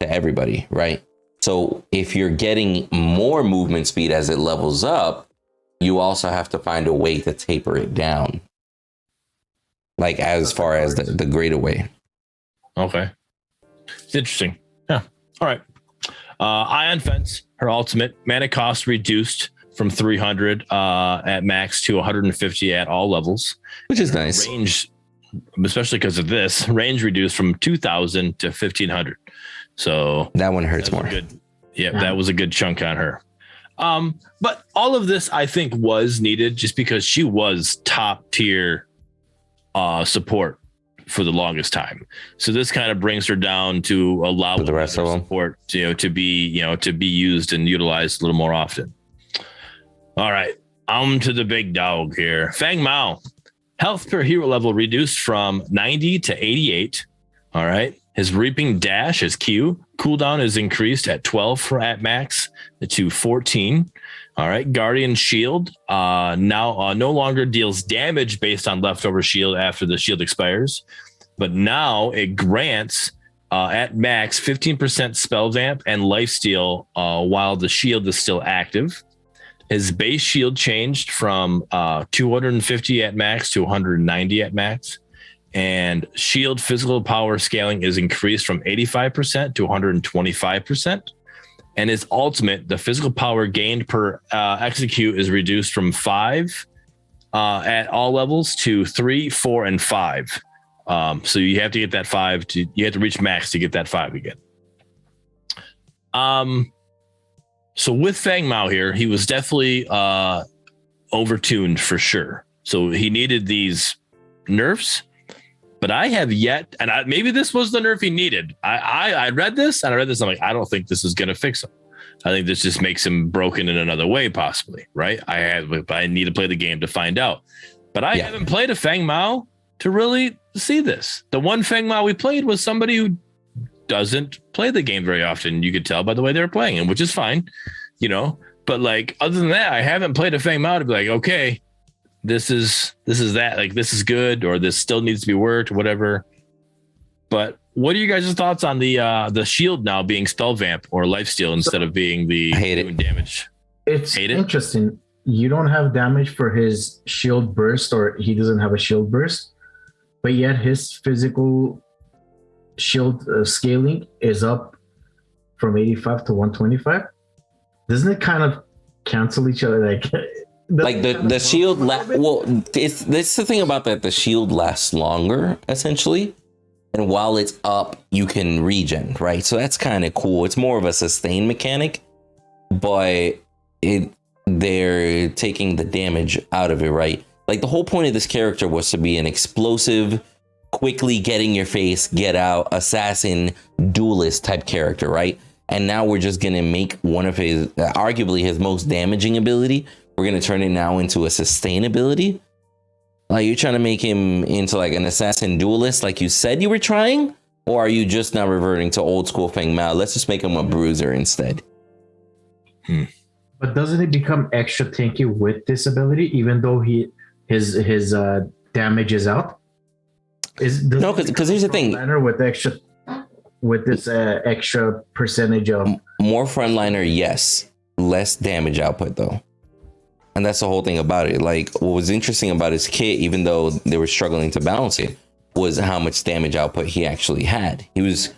to everybody, right? So if you're getting more movement speed as it levels up, you also have to find a way to taper it down. Like as far as the greater way. Okay. It's interesting. Yeah. All right. Ion Fence, her ultimate, mana cost reduced from 300 at max to 150 at all levels. Which is nice. Range, especially because of this, range reduced from 2,000 to 1,500. So that one hurts more. That was a good chunk on her. But all of this, I think, was needed just because she was top tier support for the longest time. So this kind of brings her down to allow the rest of them support to be used and utilized a little more often. All right, on to the big dog here. Feng Mao, health per hero level reduced from 90 to 88. All right. His reaping dash, his Q cooldown is increased at 12 for at max to 14. All right. Guardian shield now no longer deals damage based on leftover shield after the shield expires, but now it grants at max 15% spell vamp and lifesteal while the shield is still active. His base shield changed from 250 at max to 190 at max. And shield physical power scaling is increased from 85% to 125%. And his ultimate, the physical power gained per execute, is reduced from 5 at all levels to 3, 4, and 5. So you have to get that 5 you have to reach max to get that 5 again. So with Feng Mao here, he was definitely overtuned for sure. So he needed these nerfs. But I have yet, and maybe this was the nerf he needed. I read this, and I'm like, I don't think this is going to fix him. I think this just makes him broken in another way, possibly, right? I need to play the game to find out. But I haven't played a Feng Mao to really see this. The one Feng Mao we played was somebody who doesn't play the game very often. You could tell by the way they're playing him, which is fine, But like, other than that, I haven't played a Feng Mao to be like, okay, this is that, like, this is good, or this still needs to be worked, or whatever. But what are you guys' thoughts on the shield now being spell vamp or lifesteal instead of being the damage? It's interesting. You don't have damage for his shield burst, or he doesn't have a shield burst, but yet his physical shield scaling is up from 85 to 125. Doesn't it kind of cancel each other? Like the shield this is the thing about that. The shield lasts longer, essentially, and while it's up you can regen, right? So that's kind of cool. It's more of a sustain mechanic, but they're taking the damage out of it, right? Like, the whole point of this character was to be an explosive, quickly get in your face, get out, assassin, duelist type character, right? And now we're just gonna make one of his arguably his most damaging ability, we're going to turn it now into a sustainability. Like, you're trying to make him into like an assassin duelist like you said you were trying? Or are you just now reverting to old school Feng Mao? Let's just make him a bruiser instead. But doesn't it become extra tanky with this ability, even though his damage is out? No, because here's the thing. With this extra percentage of... More frontliner, yes. Less damage output, though. And that's the whole thing about it. Like, what was interesting about his kit, even though they were struggling to balance it, was how much damage output he actually had. He was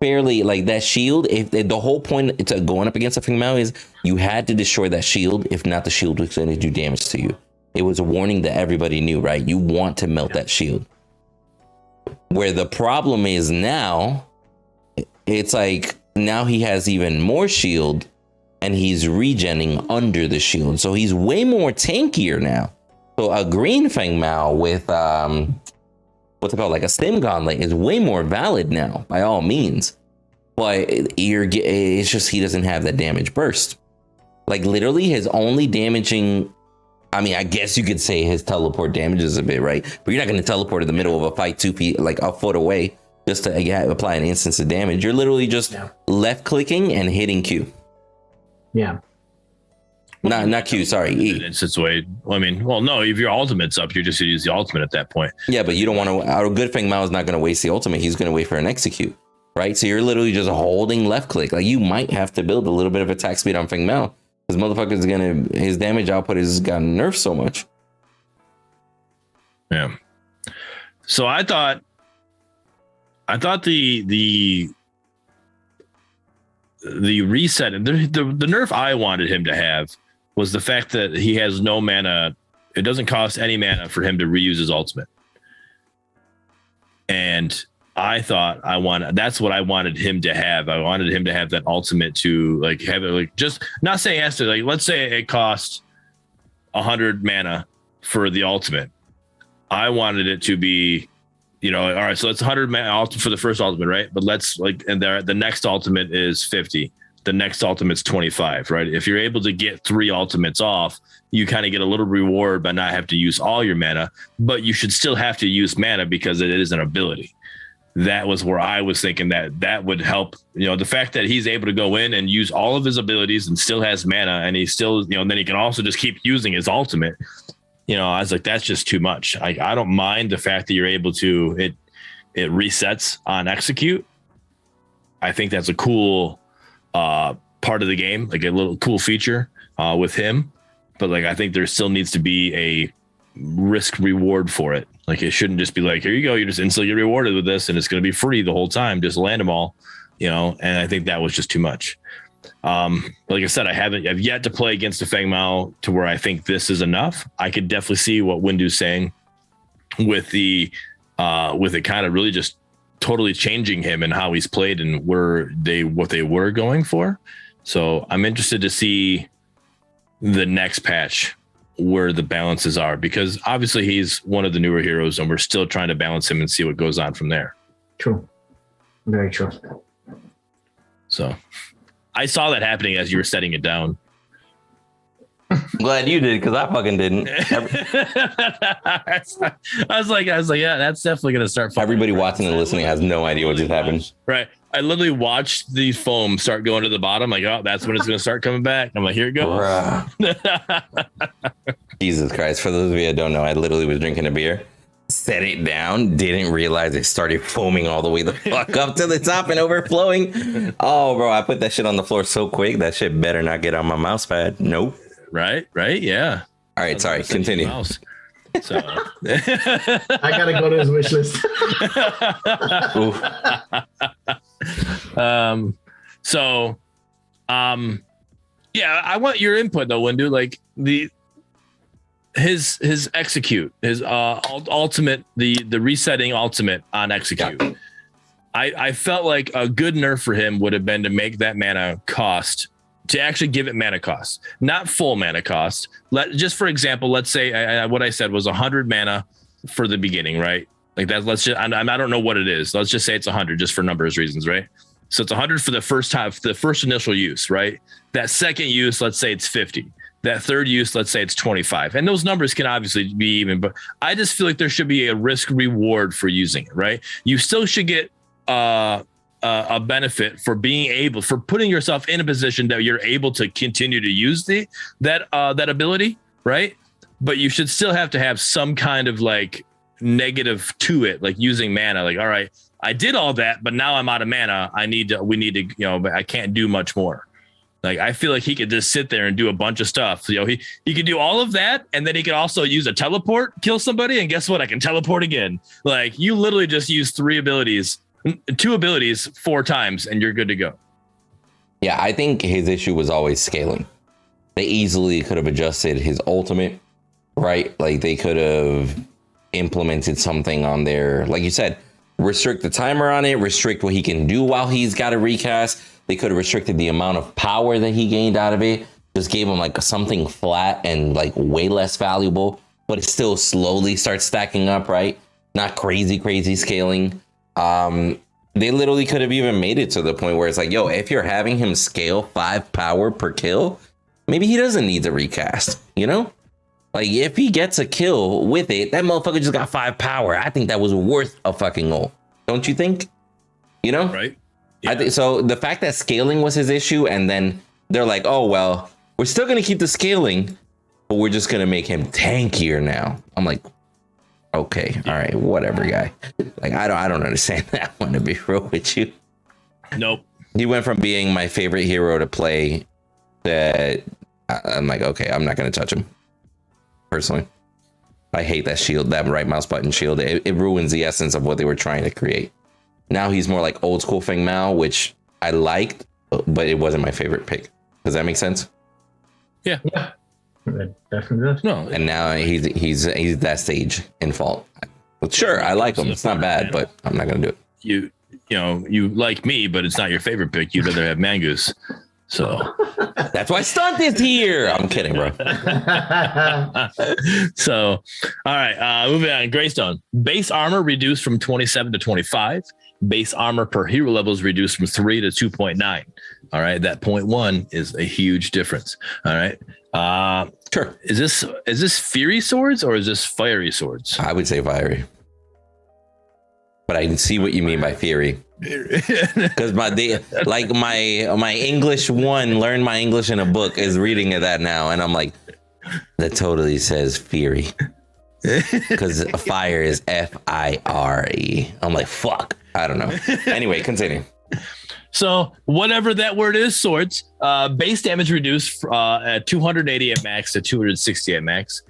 fairly, like, that shield, if the whole point to going up against a Feng Mao is you had to destroy that shield. If not, the shield was going to do damage to you. It was a warning that everybody knew, right? You want to melt that shield. Where the problem is now, it's like, now he has even more shield, and he's regenning under the shield. So he's way more tankier now. So a green Feng Mao with, what's it called? Like a stim gauntlet is way more valid now, by all means. But it's just he doesn't have that damage burst. Like, literally his only damaging... I mean, I guess you could say his teleport damages a bit, right? But you're not going to teleport in the middle of a fight 2 feet, like a foot away, just to apply an instance of damage. You're literally just left clicking and hitting Q. Yeah. Not Q, sorry, E. It's way. I mean, well, no, if your ultimate's up, you're just going to use the ultimate at that point. Yeah, but you don't want to... Our good Feng Mao is not going to waste the ultimate. He's going to wait for an execute, right? So you're literally just holding left click. Like, you might have to build a little bit of attack speed on Feng Mao. Because motherfucker's his damage output has gotten nerfed so much. Yeah. So I thought the reset, the nerf I wanted him to have was the fact that he has no mana. It doesn't cost any mana for him to reuse his ultimate. And that's what I wanted him to have. I wanted him to have that ultimate to like have it like just not saying it has to like, let's say it costs 100 mana for the ultimate. I wanted it to be, all right, so it's 100 mana for the first ultimate, right? But let's like, and the next ultimate is 50. The next ultimate's 25, right? If you're able to get 3 ultimates off, you kind of get a little reward by not have to use all your mana, but you should still have to use mana because it is an ability. That was where I was thinking that would help, the fact that he's able to go in and use all of his abilities and still has mana and he still, and then he can also just keep using his ultimate. I was like, that's just too much. I don't mind the fact that you're able to, it resets on execute. I think that's a cool part of the game, like a little cool feature with him. But like, I think there still needs to be a risk reward for it. Like it shouldn't just be like, here you go, you're just instantly rewarded with this and it's going to be free the whole time. Just land them all, and I think that was just too much. Like I said, I've yet to play against a Feng Mao to where I think this is enough. I could definitely see what Windu's saying with it kind of really just totally changing him and how he's played and what they were going for. So I'm interested to see the next patch where the balances are, because obviously he's one of the newer heroes and we're still trying to balance him and see what goes on from there. True. Very true. So I saw that happening as you were setting it down. Glad you did, because I fucking didn't. I was like, yeah, that's definitely going to start. Everybody watching and listening has no idea what just happened. Right. I literally watched the foam start going to the bottom. Like, oh, that's when it's going to start coming back. I'm like, here it goes. Jesus Christ. For those of you that don't know, I literally was drinking a beer, set it down, didn't realize it started foaming all the way the fuck up to the top and overflowing. Oh, bro, I put that shit on the floor so quick. That shit better not get on my mouse pad. Nope. Right. Yeah. All right, sorry. Continue. So I gotta go to his wish list. Yeah, I want your input though, Windu. Like his execute, his ultimate, the resetting ultimate on execute. Yeah. I felt like a good nerf for him would have been to make that mana cost, to actually give it mana cost, not full mana cost. Just for example, let's say what I said was 100 mana for the beginning, right? Like that. Let's just, I don't know what it is. Let's just say it's 100 just for numbers reasons, right? So it's 100 for the first time, for the first initial use, right? That second use, let's say it's 50. That third use, let's say it's 25. And those numbers can obviously be even, but I just feel like there should be a risk reward for using it, right? You still should get a benefit for for putting yourself in a position that you're able to continue to use that ability, right? But you should still have to have some kind of like negative to it, like using mana. Like, all right, I did all that, but now I'm out of mana. We need to, I can't do much more. Like, I feel like he could just sit there and do a bunch of stuff. He could do all of that, and then he could also use a teleport, kill somebody, and guess what? I can teleport again. Like, you literally just use 2 abilities 4 times, and you're good to go. Yeah, I think his issue was always scaling. They easily could have adjusted his ultimate, right? Like, they could have implemented something on there, like you said, restrict the timer on it, restrict what he can do while he's got a recast. They could have restricted the amount of power that he gained out of it. Just gave him like something flat and like way less valuable, but it still slowly starts stacking up, right? Not crazy scaling. They literally could have even made it to the point where it's like, yo, if you're having him scale 5 power per kill, maybe he doesn't need to recast, Like, if he gets a kill with it, that motherfucker just got 5 power. I think that was worth a fucking ult. Don't you think? Right. Yeah. I think so. The fact that scaling was his issue, and then they're like, oh, well, we're still going to keep the scaling, but we're just going to make him tankier now. I'm like, okay, all right, whatever, guy. Like, I don't understand that one, to be real with you. Nope. He went from being my favorite hero to play that I'm like, okay, I'm not going to touch him. Personally, I hate that shield, that right mouse button shield. It ruins the essence of what they were trying to create. Now he's more like old school Feng Mao, which I liked, but it wasn't my favorite pick. Does that make sense? Yeah. That definitely does. No. And now he's that stage in fault. But sure, I like him. It's not bad, but I'm not gonna do it. you like me, but it's not your favorite pick. You'd rather have Mangoose. So that's why Stunt is here. I'm kidding, bro. So, all right, moving on. Greystone. Base armor reduced from 27 to 25. Base armor per hero level is reduced from 3 to 2.9. All right, that 0.1 is a huge difference. All right. Sure. Is this Fury swords or is this fiery swords? I would say fiery. But I can see what you mean by theory. Because my English one, learn my English in a book, is reading of that now. And I'm like, that totally says fury. Because fire is F-I-R-E. I'm like, fuck. I don't know. Anyway, continue. So whatever that word is, swords, base damage reduced at 280 at max to 260 at max.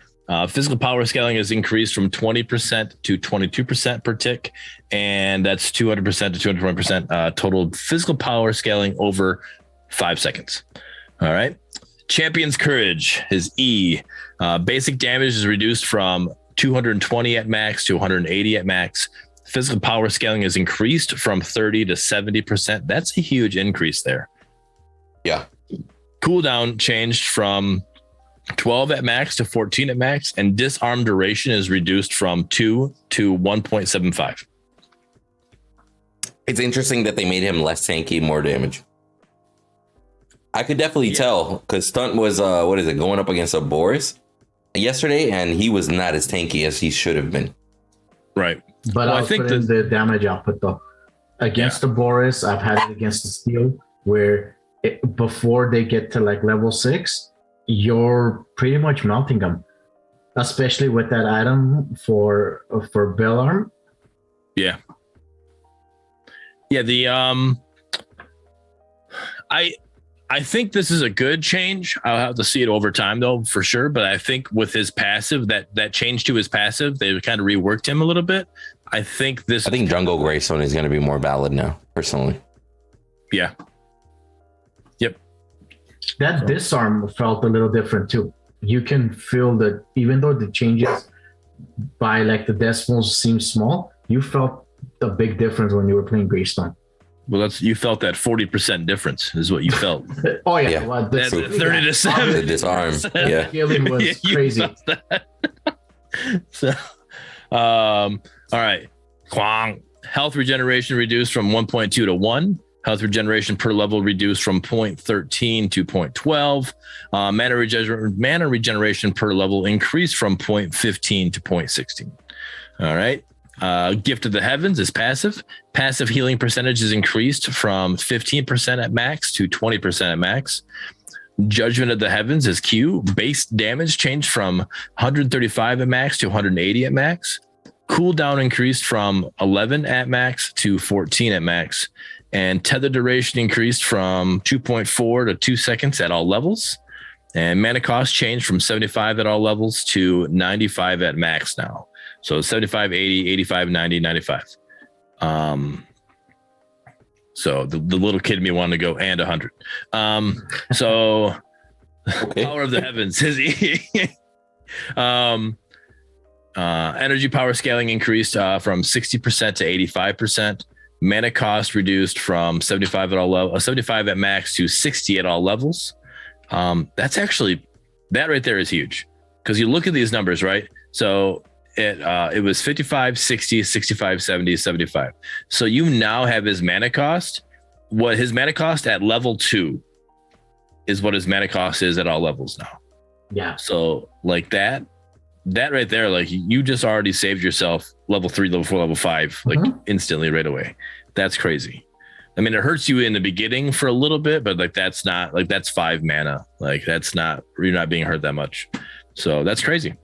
Physical power scaling is increased from 20% to 22% per tick, and that's 200% to 220% total physical power scaling over 5 seconds. All right. Champion's Courage, his E. Basic damage is reduced from 220 at max to 180 at max. Physical power scaling is increased from 30 to 70%. That's a huge increase there. Yeah. Cooldown changed from 12 at max to 14 at max, and disarm duration is reduced from 2 to 1.75. It's interesting that they made him less tanky, more damage. I could definitely tell because Stunt was going up against a Boris yesterday, and he was not as tanky as he should have been. Right. But I think the damage output though against the Boris, I've had it against the Steel, where before they get to like level 6. You're pretty much melting them, especially with that item for Bell Arm. Yeah. The I think this is a good change. I'll have to see it over time though, for sure. But I think with his passive, that change to his passive, they kind of reworked him a little bit. I think Jungle Greystone is going to be more valid now, personally. Yeah. Yep. That disarm felt a little different too. You can feel that even though the changes by like the decimals seem small, you felt a big difference when you were playing Greystone. Well, you felt that 40% difference is what you felt. Oh yeah. Well, that's 30 to 7. The disarm. Yeah. Feeling was crazy. So, all right. Kwang. Health regeneration reduced from 1.2 to 1. Health regeneration per level reduced from 0.13 to 0.12. Mana regeneration per level increased from 0.15 to 0.16. All right. Gift of the Heavens is passive. Passive healing percentage is increased from 15% at max to 20% at max. Judgment of the Heavens is Q. Base damage changed from 135 at max to 180 at max. Cooldown increased from 11 at max to 14 at max. And tether duration increased from 2.4 to 2 seconds at all levels. And mana cost changed from 75 at all levels to 95 at max now. So 75, 80, 85, 90, 95. So the little kid in me wanted to go and 100. So okay. Power of the Heavens. Energy power scaling increased from 60% to 85%. Mana cost reduced from 75 at all levels, 75 at max to 60 at all levels. That's actually, that right there is huge because you look at these numbers, right? So it was 55, 60, 65, 70, 75. So you now have his mana cost. What his mana cost at level 2 is what his mana cost is at all levels now. Yeah. So like that right there, like you just already saved yourself level 3, level 4, level 5, like instantly right away. That's crazy. I mean, it hurts you in the beginning for a little bit, but like that's not like that's 5 mana. Like that's not, you're not being hurt that much. So that's crazy.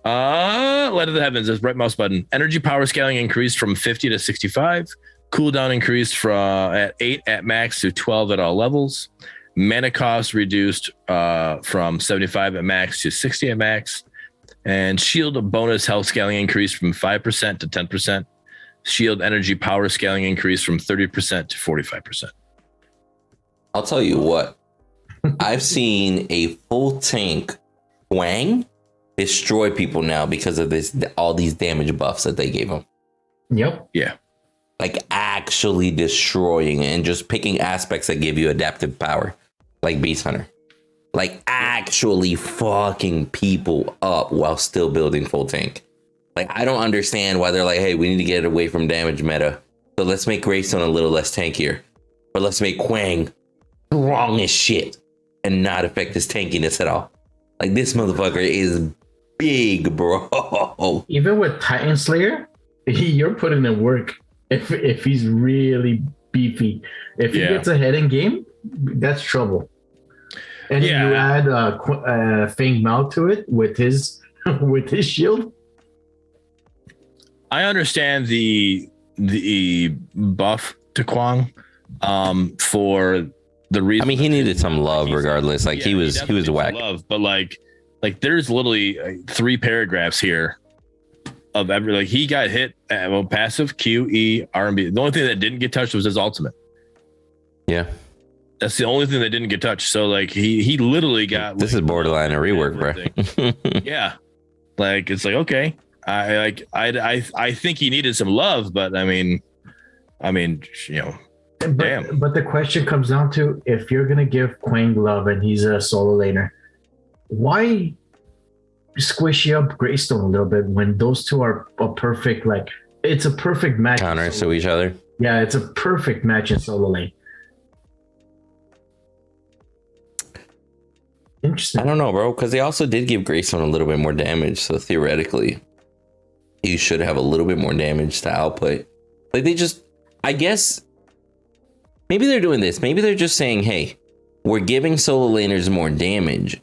Light of the Heavens is right mouse button. Energy power scaling increased from 50 to 65. Cooldown increased from at 8 at max to 12 at all levels. Mana cost reduced from 75 at max to 60 at max. And shield bonus health scaling increased from 5% to 10%. Shield energy power scaling increased from 30% to 45%. I'll tell you what. I've seen a full tank Wang destroy people now because of all these damage buffs that they gave him. Yep. Yeah. like actually destroying and just picking aspects that give you adaptive power, like Beast Hunter. Like actually fucking people up while still building full tank. Like, I don't understand why they're like, hey, we need to get away from damage meta. So let's make Greystone a little less tankier. Or let's make Quang strong as shit and not affect his tankiness at all. Like, this motherfucker is big, bro. Even with Titan Slayer, you're putting in work if he's really beefy. If he gets ahead in game, that's trouble. And you add Fang Mao to it with his shield. I understand the buff to Quang for the reason. I mean, he needed some love regardless. Like he was whack. Love, but like there's literally 3 paragraphs here of every, like, he got hit at passive Q, E, R&B. The only thing that didn't get touched was his ultimate. Yeah. That's the only thing that didn't get touched. So like he literally got, this is borderline a rework, bro. Yeah. Like, it's like, okay. I think he needed some love, but I mean, you know, damn. But the question comes down to, if you're gonna give Quang love and he's a solo laner, why squish up Greystone a little bit when those two are a perfect, like, it's a perfect match. Counters to each other. Yeah, it's a perfect match in solo lane. Interesting. I don't know, bro, because they also did give Greystone a little bit more damage, so theoretically you should have a little bit more damage to output. Like, they just, I guess maybe they're doing this. Maybe they're just saying, hey, we're giving solo laners more damage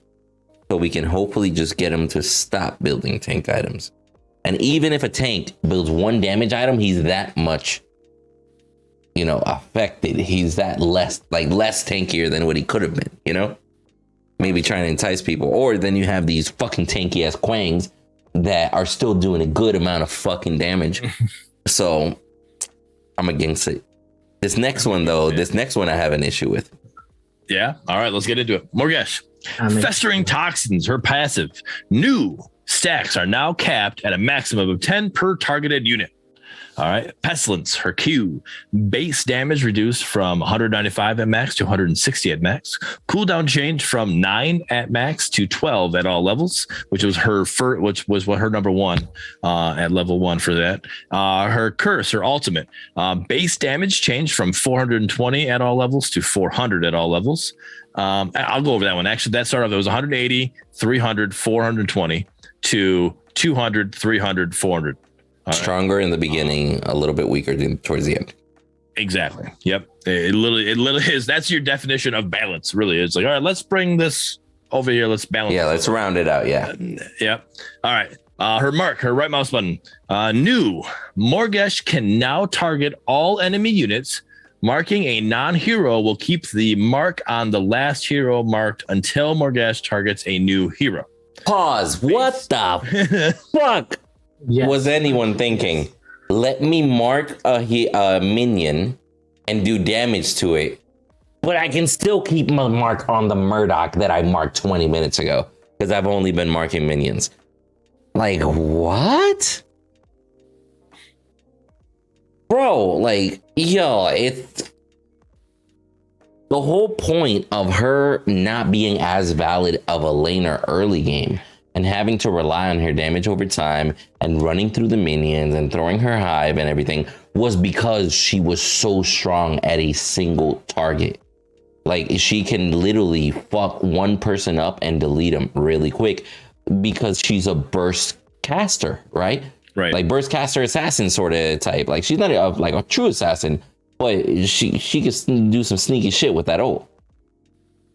so we can hopefully just get them to stop building tank items. And even if a tank builds 1 damage item, he's that much, you know, affected. He's that less tankier than what he could have been, you know? Maybe trying to entice people. Or then you have these fucking tanky ass Quangs that are still doing a good amount of fucking damage. So I'm against it. This next one I have an issue with. Yeah. All right, let's get into it. Morgesh. Festering Toxins, her passive. New stacks are now capped at a maximum of 10 per targeted unit. All right. Pestilence, her Q. Base damage reduced from 195 at max to 160 at max. Cooldown changed from 9 at max to 12 at all levels, which was her her number 1 at level 1 for that. Her curse, her ultimate. Base damage changed from 420 at all levels to 400 at all levels. I'll go over that one. Actually, that started off, it was 180, 300, 420 to 200, 300, 400. Stronger in the beginning, a little bit weaker towards the end. Exactly. Yep. It literally is. That's your definition of balance. Really, it's like, all right, let's bring this over here. Let's balance. Yeah, let's round it out. Yeah. Yep. All right. Her mark, her right mouse button. New Morgesh can now target all enemy units. Marking a non-hero will keep the mark on the last hero marked until Morgesh targets a new hero. Pause. What the fuck? Yes. Was anyone thinking, let me mark a minion and do damage to it, but I can still keep my mark on the Murdock that I marked 20 minutes ago because I've only been marking minions? Like, what? Bro, like, yo, it's the whole point of her not being as valid of a laner early game and having to rely on her damage over time and running through the minions and throwing her hive and everything was because she was so strong at a single target. Like, she can literally fuck one person up and delete them really quick because she's a burst caster, right? Right. Like burst caster assassin sort of type. Like, she's not a true assassin, but she can do some sneaky shit with that ult.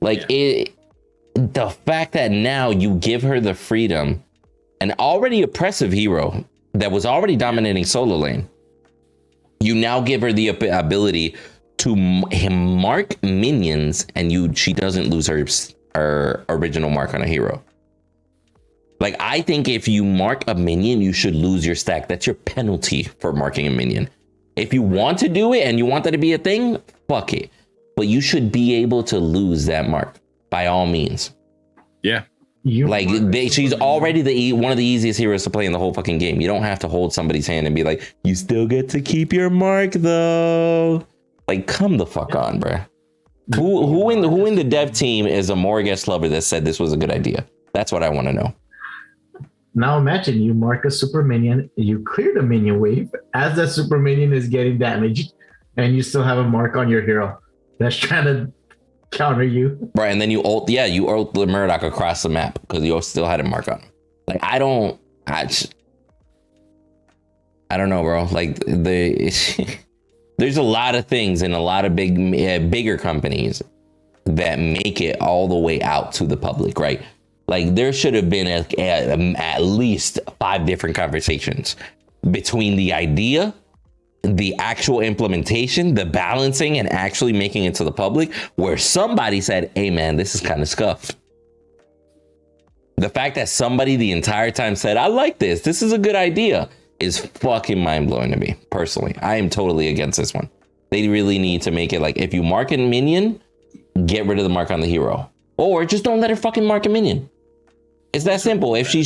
Like, the fact that now you give her the freedom, an already oppressive hero that was already dominating solo lane, you now give her the ability to mark minions, and she doesn't lose her original mark on a hero. Like, I think if you mark a minion, you should lose your stack. That's your penalty for marking a minion. If you want to do it and you want that to be a thing, fuck it. But you should be able to lose that mark by all means. Yeah. She's already one of the easiest heroes to play in the whole fucking game. You don't have to hold somebody's hand and be like, you still get to keep your mark though. Like, come the fuck on, bro. Who in the dev team is a Morgus lover that said this was a good idea? That's what I want to know. Now imagine you mark a super minion, you clear the minion wave as that super minion is getting damaged, and you still have a mark on your hero that's trying to counter you. Right, and then you ult the Murdock across the map because you still had a mark on him. Like, I don't know, bro. Like, there's a lot of things in a lot of bigger companies that make it all the way out to the public, right? Like, there should have been at least 5 different conversations between the idea, the actual implementation, the balancing, and actually making it to the public, where somebody said, hey man, this is kind of scuffed. The fact that somebody the entire time said, I like this is a good idea, is fucking mind-blowing to me, personally. I am totally against this one. They really need to make it like, if you mark a minion, get rid of the mark on the hero. Or just don't let her fucking mark a minion. It's that simple. If a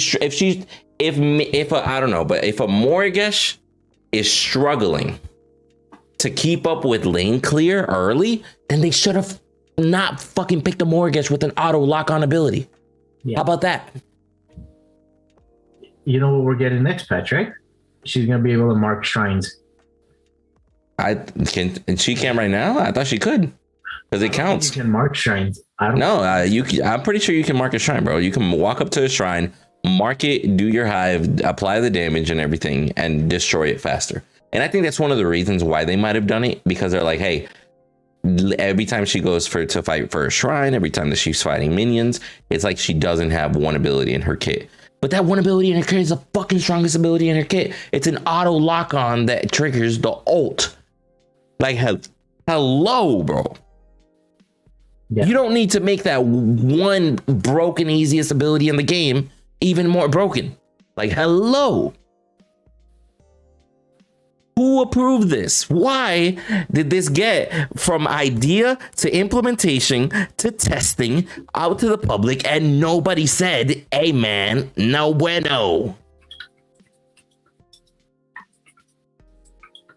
Morgus is struggling to keep up with lane clear early, then they should have not fucking picked a Morgus with an auto lock on ability. Yeah. How about that? You know what we're getting next patch, right? She's gonna be able to mark shrines. She can't right now? I thought she could. Because it counts. You can mark shrines. I'm pretty sure you can mark a shrine, bro. You can walk up to a shrine, mark it, do your hive, apply the damage and everything, and destroy it faster. And I think that's one of the reasons why they might have done it, because they're like, hey, every time she goes to fight for a shrine, every time that she's fighting minions, it's like she doesn't have one ability in her kit. But that one ability in her kit is the fucking strongest ability in her kit. It's an auto lock on that triggers the ult. Like, hello, bro. Yeah. You don't need to make that one broken easiest ability in the game even more broken. Like, hello. Who approved this? Why did this get from idea to implementation to testing out to the public and nobody said, hey man, no bueno?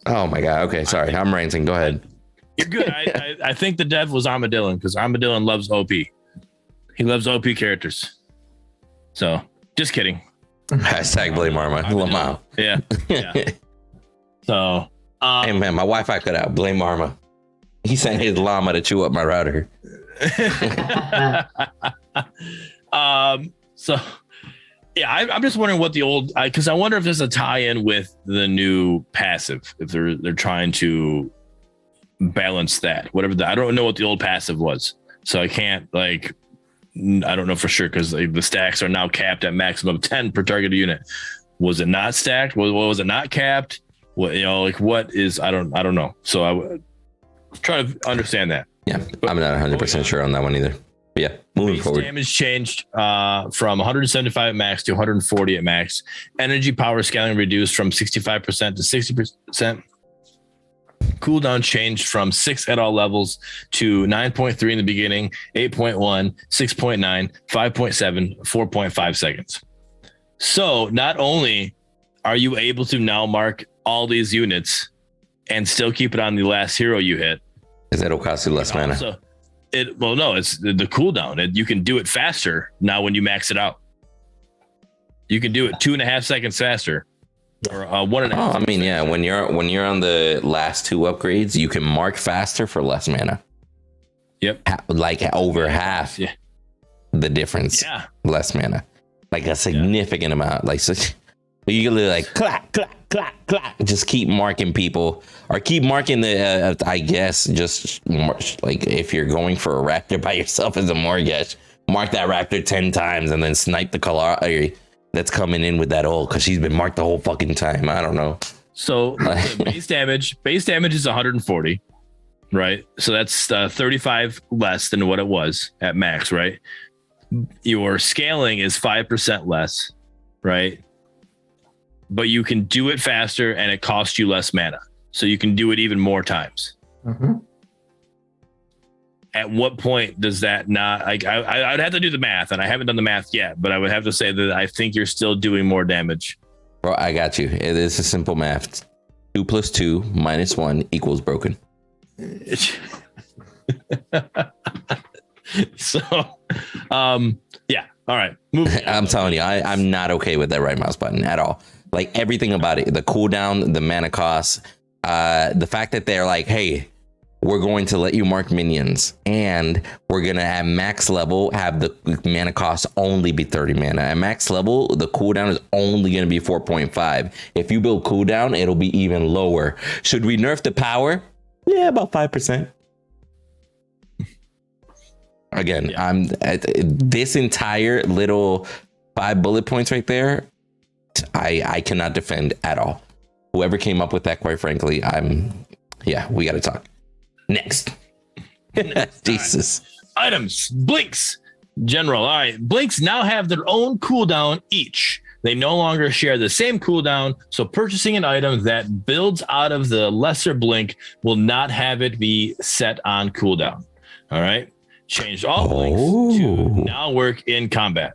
Oh my God. Okay, sorry. I'm ranting. Go ahead. You're good. I think the dev was Armadillon, because Armadillon loves OP. He loves OP characters. So, just kidding. Hashtag blame Arma. Lamau. Yeah. So, hey man, my Wi-Fi cut out. Blame Arma. He sent his llama to chew up my router. So yeah, I'm just wondering what the old, because I wonder if there's a tie-in with the new passive, if they're trying to balance that, whatever. I don't know what the old passive was, so I can't I don't know for sure, because the stacks are now capped at maximum 10 per targeted unit. Was it not stacked? Was it not capped? What, what is, I don't know. So I try to understand that. Yeah, but I'm not 100% sure on that one either. But yeah, moving forward. Damage changed from 175 at max to 140 at max. Energy power scaling reduced from 65% to 60%. Cooldown changed from 6 at all levels to 9.3 in the beginning, 8.1, 6.9, 5.7, 4.5 seconds. So not only are you able to now mark all these units and still keep it on the last hero you hit, is that'll cost you less mana? It's the cooldown. You can do it faster now when you max it out. You can do it 2.5 seconds faster. Or 1.5. Oh, I mean, yeah. When you're on the last 2 upgrades, you can mark faster for less mana. Yep. Like over half the difference. Yeah. Less mana. Like a significant amount. Like, so you can like clack, clack, clack, clack. Just keep marking people, or keep marking the. I guess just like if you're going for a raptor by yourself as a Morgus, mark that raptor 10 times and then snipe the color that's coming in with that ult, because she's been marked the whole fucking time. I don't know. So base damage is 140, right? So that's 35 less than what it was at max, right? Your scaling is 5% less, right? But you can do it faster and it costs you less mana. So you can do it even more times. Mm-hmm. at what point does that not, like, I'd have to do the math, and I haven't done the math yet, but I would have to say that I think you're still doing more damage. Bro, I got you. It is a simple math. 2 + 2 - 1 = broken. So, yeah. All right. I'm telling you, I'm not okay with that right mouse button at all. Like everything about it, the cooldown, the mana cost, the fact that they're like, hey, we're going to let you mark minions, and we're going to at max level have the mana cost only be 30 mana. At max level, the cooldown is only going to be 4.5. If you build cooldown, it'll be even lower. Should we nerf the power? Yeah, about 5%. Again, yeah. I'm at this entire little 5 bullet points right there. I cannot defend at all. Whoever came up with that, quite frankly, we got to talk. Next. Jesus. Right. Items. Blinks. General. All right. Blinks now have their own cooldown each. They no longer share the same cooldown, so purchasing an item that builds out of the lesser blink will not have it be set on cooldown. All right. Changed all blinks to now work in combat.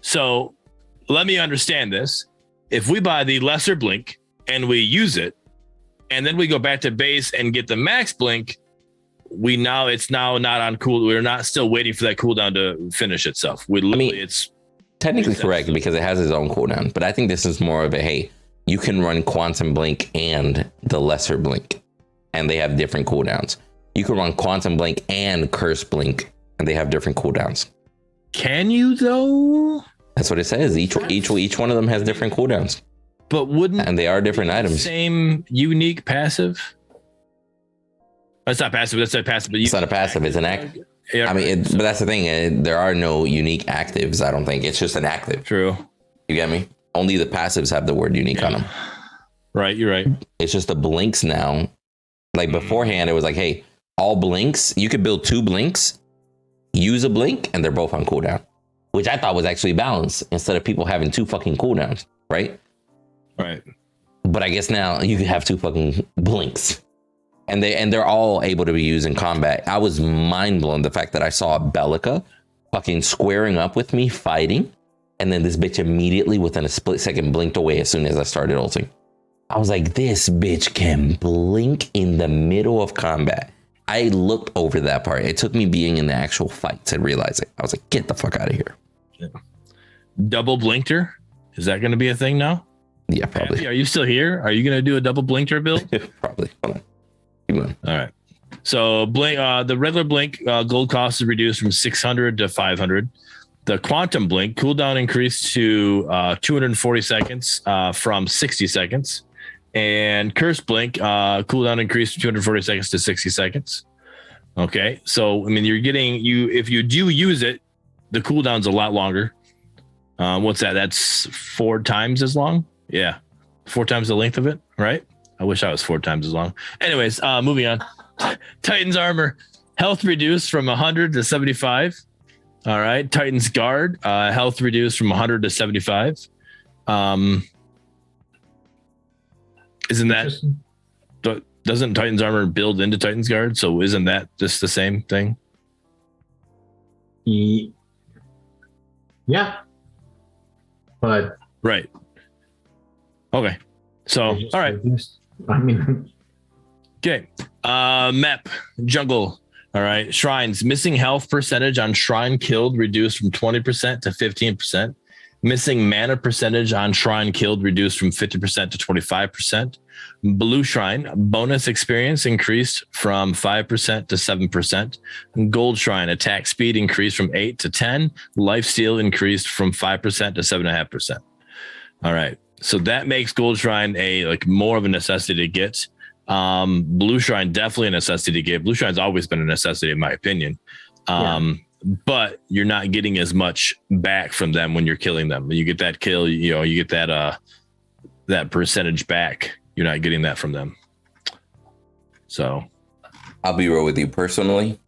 So let me understand this. If we buy the lesser blink and we use it, and then we go back to base and get the max blink, it's now not on cool. We're not still waiting for that cooldown to finish itself. It's technically correct because it has its own cooldown, but I think this is more of a, hey, you can run quantum blink and the lesser blink, and they have different cooldowns. You can run quantum blink and curse blink, and they have different cooldowns. Can you though? That's what it says. Each one of them has different cooldowns. But and they are different items. Same unique passive. It's not passive. That's a passive. It's not a passive. It's an active. Yeah, but that's the thing. There are no unique actives. I don't think it's just an active. True. You get me? Only the passives have the word unique on them. Right. You're right. It's just the blinks now. Like beforehand, it was like, hey, all blinks. You could build 2 blinks, use a blink, and they're both on cooldown, which I thought was actually balanced instead of people having 2 fucking cooldowns. Right. Right. But I guess now you could have 2 fucking blinks, and they're all able to be used in combat. I was mind blown the fact that I saw Bellica fucking squaring up with me fighting, and then this bitch immediately within a split second blinked away as soon as I started ulting. I was like, this bitch can blink in the middle of combat. I looked over that part. It took me being in the actual fight to realize it. I was like, get the fuck out of here. Yeah. Double blinkter? Is that going to be a thing now? Yeah, probably. Andy, are you still here? Are you going to do a double blinkter build? Probably. Hold on. Keep going. All right. So blink, the regular blink gold cost is reduced from 600 to 500. The quantum blink cooldown increased to 240 seconds from 60 seconds. And curse blink cooldown increased from 240 seconds to 60 seconds. Okay. So, I mean, if you do use it, the cooldown's a lot longer. What's that? That's 4 times as long. Yeah. 4 times the length of it, right? I wish I was 4 times as long. Anyways, moving on. Titan's armor, health reduced from 100 to 75. All right. Titan's guard, health reduced from 100 to 75. Doesn't Titan's armor build into Titan's guard? So isn't that just the same thing? Yeah. But right. Okay. So, all right. I mean, okay. Map jungle. All right. Shrines, missing health percentage on shrine killed reduced from 20% to 15%. Missing mana percentage on shrine killed reduced from 50% to 25%. Blue shrine bonus experience increased from 5% to 7%. Gold shrine attack speed increased from 8 to 10. Lifesteal increased from 5% to 7.5%. All right. So that makes gold shrine more of a necessity to get. Blue shrine definitely a necessity to get. Blue shrine's always been a necessity in my opinion. But you're not getting as much back from them when you're killing them. When you get that kill, you get that percentage back. You're not getting that from them. So I'll be real with you personally.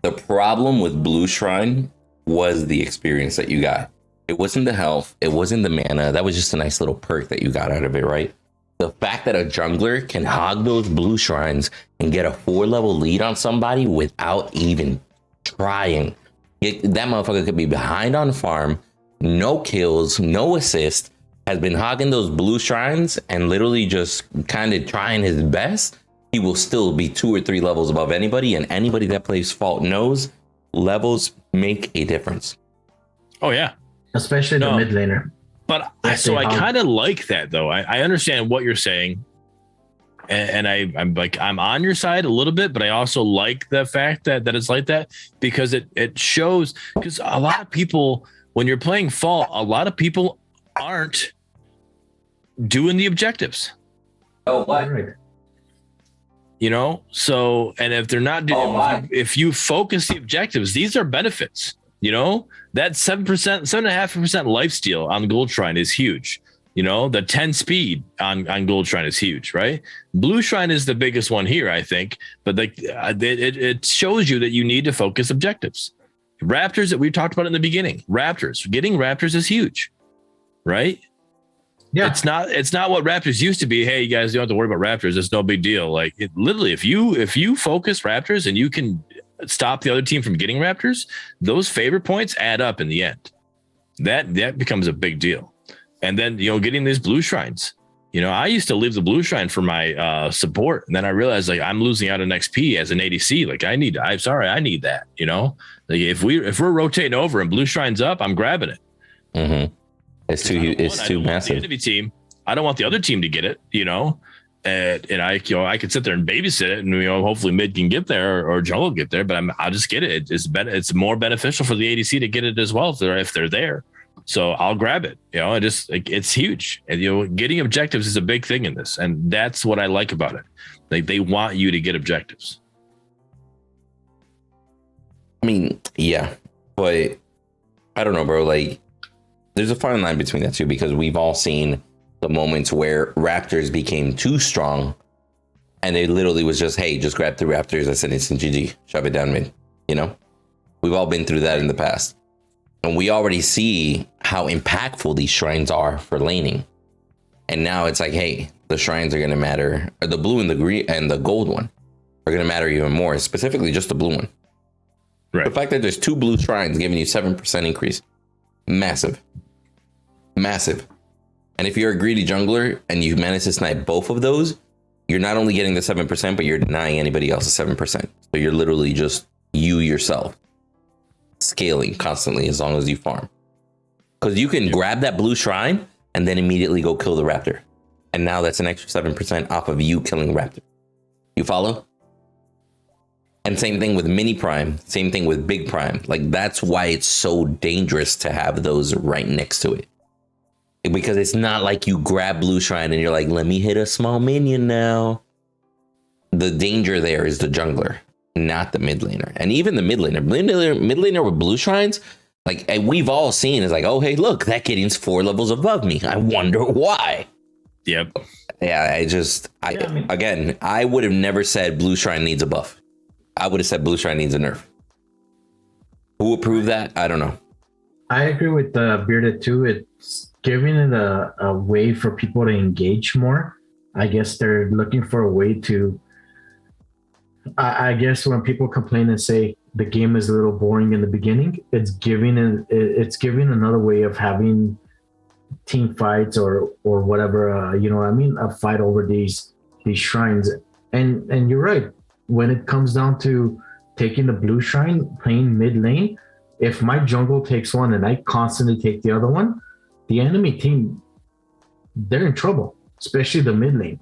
The problem with Blue Shrine was the experience that you got. It wasn't the health. It wasn't the mana. That was just a nice little perk that you got out of it, right? The fact that a jungler can hog those blue shrines and get a 4-level lead on somebody without even trying. That motherfucker could be behind on farm, no kills, no assist, has been hogging those blue shrines and literally just kind of trying his best. He will still be 2 or 3 levels above anybody, and anybody that plays Fault knows levels make a difference. Oh, yeah. Especially the mid laner. But I kind of like that, though. I understand what you're saying. And I'm on your side a little bit, but I also like the fact that it's like that, because it shows, because a lot of people, when you're playing Fault, a lot of people aren't doing the objectives. Oh, what? You know, so, and if they're not doing, if you focus the objectives, these are benefits. You know, that 7%, 7.5% lifesteal on Gold Shrine is huge. You know, the 10 speed on Gold Shrine is huge, right? Blue Shrine is the biggest one here, I think. But it shows you that you need to focus objectives. Raptors that we talked about in the beginning. Getting Raptors is huge, right? Yeah. It's not what Raptors used to be. Hey, you guys don't have to worry about Raptors. It's no big deal. Like, it literally, if you focus Raptors and you can stop the other team from getting Raptors, those favor points add up in the end. That becomes a big deal. And then, you know, getting these blue shrines. You know, I used to leave the blue shrine for my support, and then I realized, like, I'm losing out on XP as an ADC. Like, I need that. You know, like, if we're rotating over and blue shrine's up, I'm grabbing it. Mm-hmm. It's too massive. The enemy team, I don't want the other team to get it. You know. And I could sit there and babysit it, and, you know, hopefully mid can get there or jungle get there, but I'll just get it. It's more beneficial for the ADC to get it as well if they're there. So I'll grab it. You know, it's huge. And, you know, getting objectives is a big thing in this, and that's what I like about it. Like, they want you to get objectives. I mean, yeah, but I don't know, bro. Like, there's a fine line between that too, because we've all seen the moments where Raptors became too strong and it literally was just, hey, just grab 3 Raptors. That's an instant GG. Shove it down mid. You know, we've all been through that in the past. And we already see how impactful these shrines are for laning. And now it's like, hey, the shrines are going to matter. Or the blue and the green and the gold one are going to matter even more, specifically just the blue one. Right. The fact that there's 2 blue shrines giving you 7% increase. Massive. Massive. And if you're a greedy jungler and you manage to snipe both of those, you're not only getting the 7%, but you're denying anybody else the 7%. So you're literally just you yourself scaling constantly as long as you farm. Because you can grab that blue shrine and then immediately go kill the raptor. And now that's an extra 7% off of you killing raptor. You follow? And same thing with mini prime, same thing with big prime. Like, that's why it's so dangerous to have those right next to it. Because it's not like you grab blue shrine and you're like, let me hit a small minion now. The danger there is the jungler, not the mid laner. And even the mid laner with blue shrines, like, we've all seen is like, oh, hey, look, that Gideon's 4 levels above me. I wonder why. Yep. Yeah, again, I would have never said blue shrine needs a buff. I would have said blue shrine needs a nerf. Who will prove that? I don't know. I agree with Bearded too. It's giving it a way for people to engage more. I guess they're looking for a way to, I guess when people complain and say the game is a little boring in the beginning, it's giving another way of having team fights or whatever, you know what I mean? A fight over these shrines. And you're right. When it comes down to taking the blue shrine, playing mid lane, if my jungle takes one and I constantly take the other one, the enemy team, they're in trouble, especially the mid lane.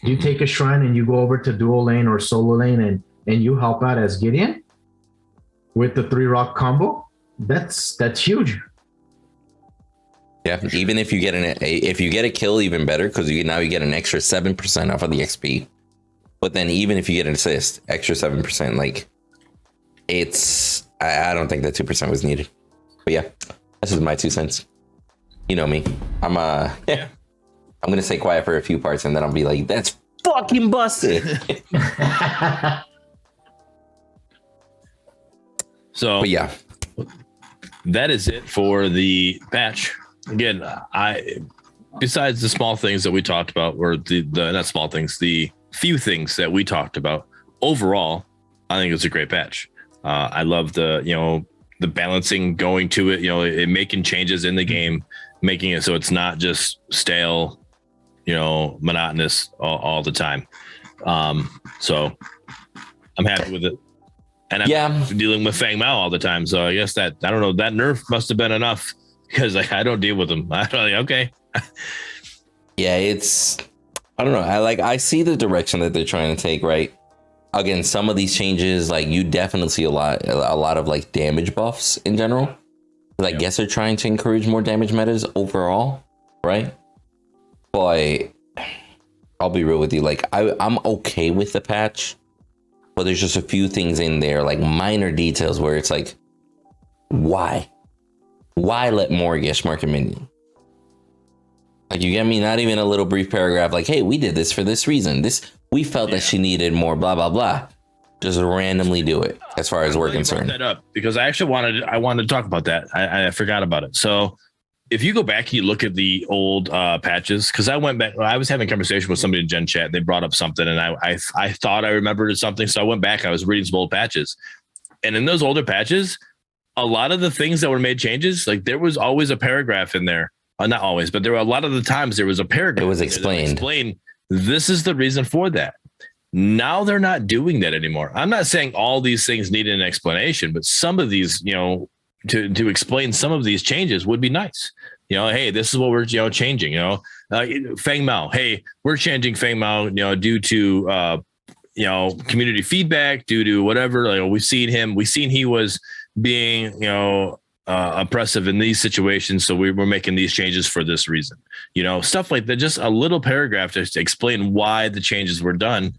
You take a shrine and you go over to dual lane or solo lane and you help out as Gideon with the 3 rock combo, that's huge. Yeah, even if you get a kill, even better, because now you get an extra 7% off of the XP. But then even if you get an assist, extra 7%, like, it's, I don't think that 2% was needed. But yeah, this is my 2 cents. You know me. I'm gonna stay quiet for a few parts and then I'll be like, that's fucking busted. So, but yeah, that is it for the patch. Again, besides the small things that we talked about, or the not small things, the few things that we talked about, overall, I think it's a great patch. I love the balancing going to it, making changes in the game, making it so it's not just stale, monotonous all the time. So I'm happy with it. And I'm dealing with Fang Mao all the time. So I guess I don't know, that nerf must have been enough, because I don't deal with them. Okay. Yeah, I don't know. I see the direction that they're trying to take, right? Again, some of these changes, like, you definitely see a lot of like damage buffs in general. I guess they're trying to encourage more damage metas overall, right? But I'll be real with you, like, I'm okay with the patch, but there's just a few things in there, like minor details, where it's like, why let Morgish mark a minion? Like, you get me? Not even a little brief paragraph like, hey, we did this for this reason. We felt that she needed more, blah, blah, blah. Just randomly do it, as far as we're concerned. That up, because I actually wanted to talk about that. I forgot about it. So if you go back and you look at the old patches, because I went back, I was having a conversation with somebody in Gen Chat. They brought up something, and I thought I remembered something. So I went back, I was reading some old patches. And in those older patches, a lot of the things that were made changes, like, there was always a paragraph in there. Not always, but there were a lot of the times there was a paragraph. It was explained. This is the reason for that. Now they're not doing that anymore. I'm not saying all these things need an explanation, but some of these, to explain some of these changes would be nice. Hey, this is what we're changing. Fang Mao. Hey, we're changing Fang Mao. Due to community feedback, due to whatever. We've seen he was being oppressive in these situations, so we're making these changes for this reason. Stuff like that. Just a little paragraph to explain why the changes were done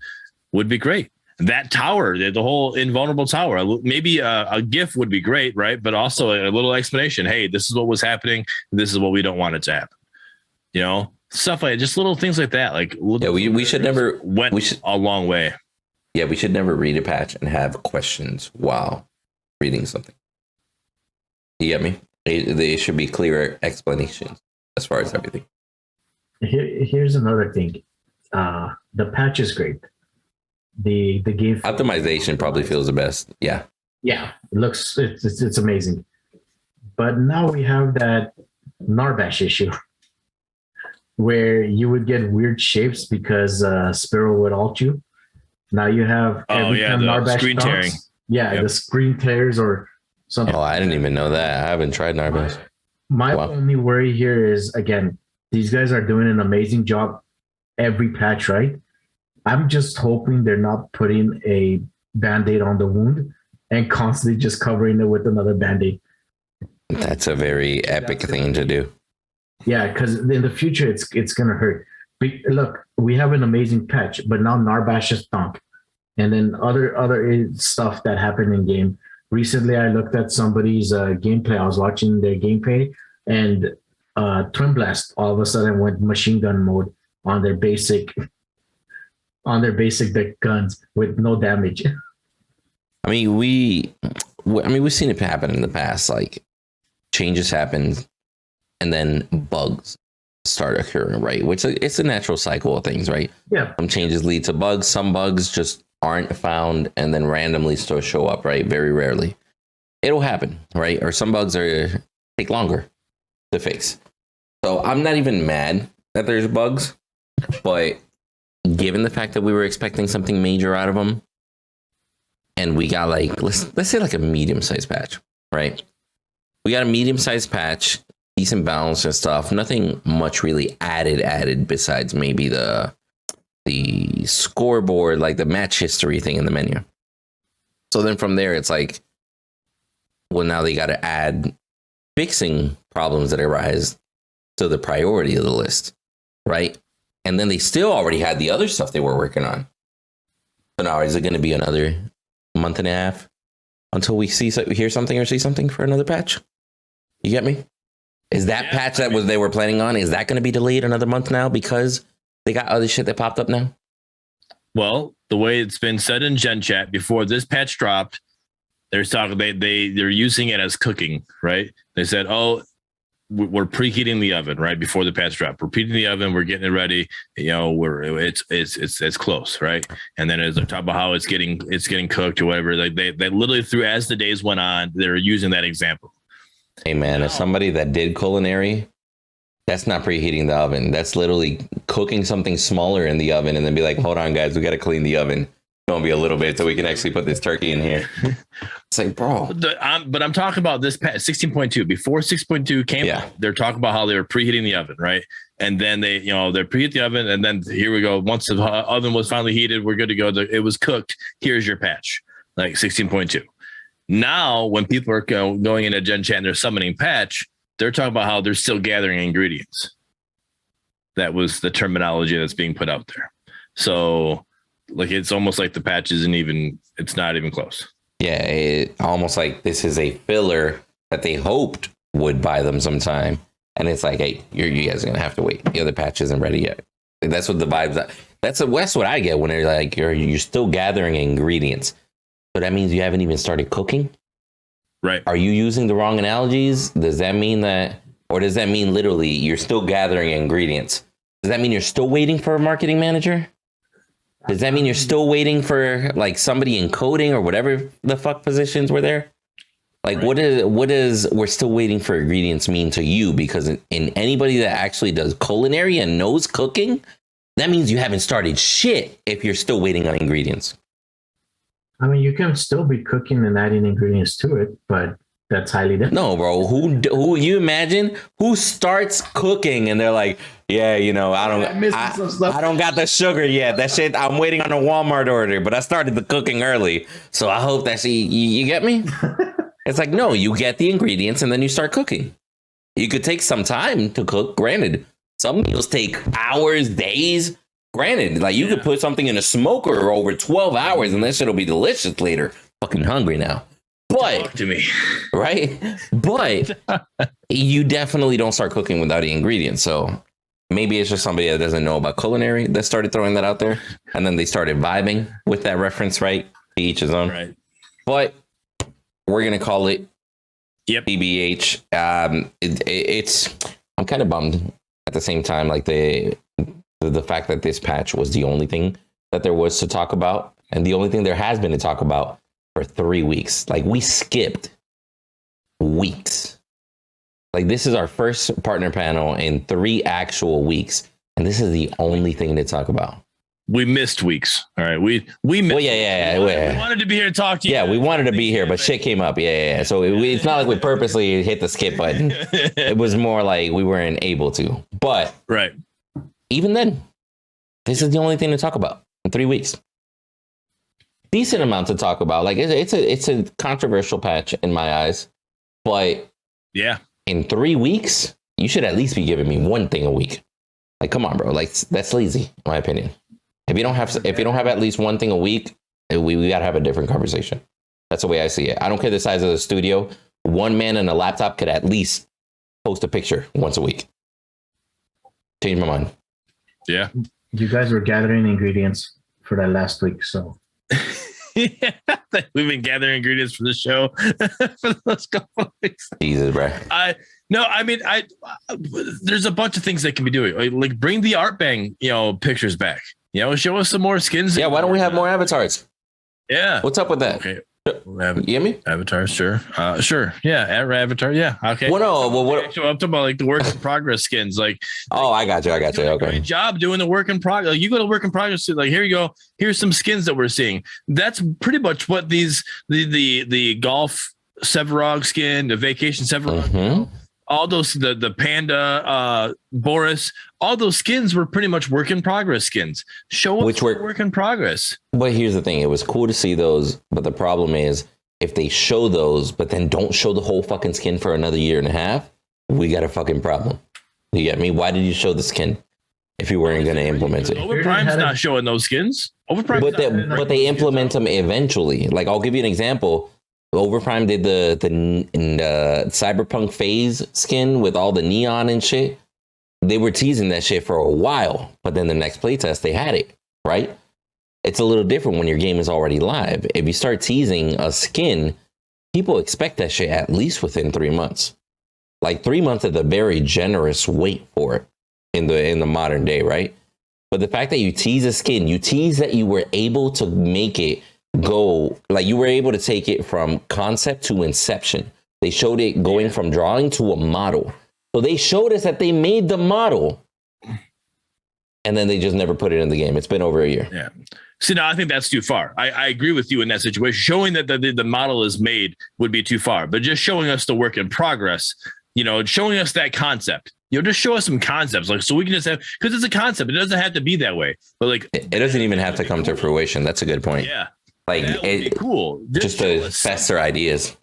would be great. That tower, the whole invulnerable tower, maybe a GIF would be great, right? But also a little explanation. Hey, this is what was happening. This is what we don't want it to happen. Stuff like just little things like that. Like, we should never a long way. Yeah, we should never read a patch and have questions while reading something. You get me? They should be clearer explanations as far as everything. Here's another thing. The patch is great. The game optimization probably feels the best. Yeah. It looks it's amazing. But now we have that Narbash issue where you would get weird shapes because Sparrow would ult you. Now you have every time Narbash screen tearing. The screen tears or something. Oh, I didn't even know that. I haven't tried Narbash. My only worry here is, again, these guys are doing an amazing job every patch, right? I'm just hoping they're not putting a Band-Aid on the wound and constantly just covering it with another Band-Aid. That's a very epic thing to do. Yeah, because in the future, it's going to hurt. Look, we have an amazing patch, but now Narbash is thunk. And then other stuff that happened in game. Recently, I looked at somebody's gameplay. I was watching their gameplay, and Twin Blast all of a sudden went machine gun mode on their basic guns with no damage. I mean, we've seen it happen in the past. Like, changes happen, and then bugs start occurring, right? Which it's a natural cycle of things, right? Yeah. Some changes lead to bugs. Some bugs just aren't found and then randomly still show up, right? Very rarely. It'll happen, right? Or some bugs take longer to fix. So I'm not even mad that there's bugs, but given the fact that we were expecting something major out of them, and we got like, let's say like a medium-sized patch, right? We got a medium-sized patch, decent balance and stuff. Nothing much really added besides maybe the scoreboard, like the match history thing in the menu. So then from there, it's like, well, now they got to add fixing problems that arise to the priority of the list, right? And then they still already had the other stuff they were working on. So now is it going to be another month and a half until we hear something or see something for another patch? You get me? Is that patch they were planning on, is that going to be delayed another month now because they got other shit that popped up now? Well, the way it's been said in Gen Chat before this patch dropped, they're talking they're using it as cooking, right? They said, we're preheating the oven right before the patch drop. We're preheating the oven. We're getting it ready. It's close, right? And then as they talk about how it's getting cooked or whatever, like they literally through as the days went on, they're using that example. Hey man, as somebody that did culinary, that's not preheating the oven. That's literally cooking something smaller in the oven and then be like, hold on, guys, we got to clean the oven. Gonna be a little bit so we can actually put this turkey in here. It's like, bro. But I'm talking about this 16.2. Before 6.2 came out, they're talking about how they were preheating the oven, right? And then they preheat the oven, and then here we go. Once the oven was finally heated, we're good to go. It was cooked. Here's your patch, like 16.2. Now, when people are going into Gen Chat and they're summoning patch, they're talking about how they're still gathering ingredients. That was the terminology that's being put out there. So, like, it's almost like the patch it's not even close. Yeah, it almost like this is a filler that they hoped would buy them some time. And it's like, hey, you guys are going to have to wait. The other patch isn't ready yet. That's what the vibes are. That's what I get when they're like, you're still gathering ingredients. So that means you haven't even started cooking? Right. Are you using the wrong analogies? Does that mean that, or does that mean literally you're still gathering ingredients? Does that mean you're still waiting for a marketing manager? Does that mean you're still waiting for like somebody in coding or whatever the fuck positions were there? Like, right. what is we're still waiting for ingredients mean to you? Because in anybody that actually does culinary and knows cooking, that means you haven't started shit if you're still waiting on ingredients. I mean, you can still be cooking and adding ingredients to it, but that's highly different. No, bro. Who you imagine who starts cooking and they're like, yeah, I don't got the sugar yet. That shit, I'm waiting on a Walmart order, but I started the cooking early. So I hope that's, you get me? It's like, no, you get the ingredients and then you start cooking. You could take some time to cook. Granted, some meals take hours, days. Granted, like you could put something in a smoker over 12 hours and that shit'll be delicious later. Fucking hungry now. But talk to me. Right? But you definitely don't start cooking without the ingredients. So maybe it's just somebody that doesn't know about culinary that started throwing that out there. And then they started vibing with that reference, right? To each his own. Right. But we're going to call it BBH. It's I'm kind of bummed at the same time, like the fact that this patch was the only thing that there was to talk about. And the only thing there has been to talk about for 3 weeks. Like we skipped weeks. Like this is our first partner panel in 3 actual weeks. And this is the only thing to talk about. We missed weeks. All right. We missed. Well, yeah. We wanted to be here to talk to you. Yeah, we wanted to be here, but shit came up. Yeah. So it's not like we purposely hit the skip button. It was more like we weren't able to. But right. Even then, this is the only thing to talk about in 3 weeks. Decent amount to talk about. Like it's a controversial patch in my eyes, but yeah, in 3 weeks, you should at least be giving me one thing a week. Like, come on, bro. Like that's lazy, in my opinion. If you don't have at least one thing a week, we gotta have a different conversation. That's the way I see it. I don't care the size of the studio. One man and a laptop could at least post a picture once a week. Change my mind. Yeah. You guys were gathering ingredients for that last week, so. Yeah, we've been gathering ingredients for the show for the last couple of weeks. Jesus, bro. There's a bunch of things they can be doing. Like bring the art bang, pictures back. Show us some more skins. Yeah, why don't we have more avatars? Yeah. What's up with that? Okay. You hear me? Avatars, sure. Sure. Yeah, avatar. Yeah. Okay. Well, no. Well, I'm talking about like the work in progress skins. Like, I got you. Okay. Great job doing the work in progress. Like, you go to work in progress. Like, here you go. Here's some skins that we're seeing. That's pretty much what the golf Sevarog skin, the vacation Sevarog, all those the panda Boris, all those skins were pretty much work in progress skins. Show us work in progress. But here's the thing: it was cool to see those, but the problem is if they show those, but then don't show the whole fucking skin for another year and a half, we got a fucking problem. You get me? Why did you show the skin if you weren't going to implement it? OverPrime's not showing those skins. But they implement them eventually. Like I'll give you an example. OverPrime did the Cyberpunk phase skin with all the neon and shit. They were teasing that shit for a while, but then the next playtest they had it, right? It's a little different when your game is already live. If you start teasing a skin, people expect that shit at least within 3 months. Like 3 months is a very generous wait for it in the modern day, right? But the fact that you tease a skin, you tease that you were able to make it go, like you were able to take it from concept to inception. They showed it going from drawing to a model. So they showed us that they made the model, and then they just never put it in the game. It's been over a year. Yeah. See, now I think that's too far. I agree with you in that situation. Showing that the model is made would be too far, but just showing us the work in progress, showing us that concept, just show us some concepts, like, so we can just have, because it's a concept. It doesn't have to be that way, but like, it doesn't even have to come to fruition. That's a good point. Yeah. Like, that would be cool. Just to fester ideas.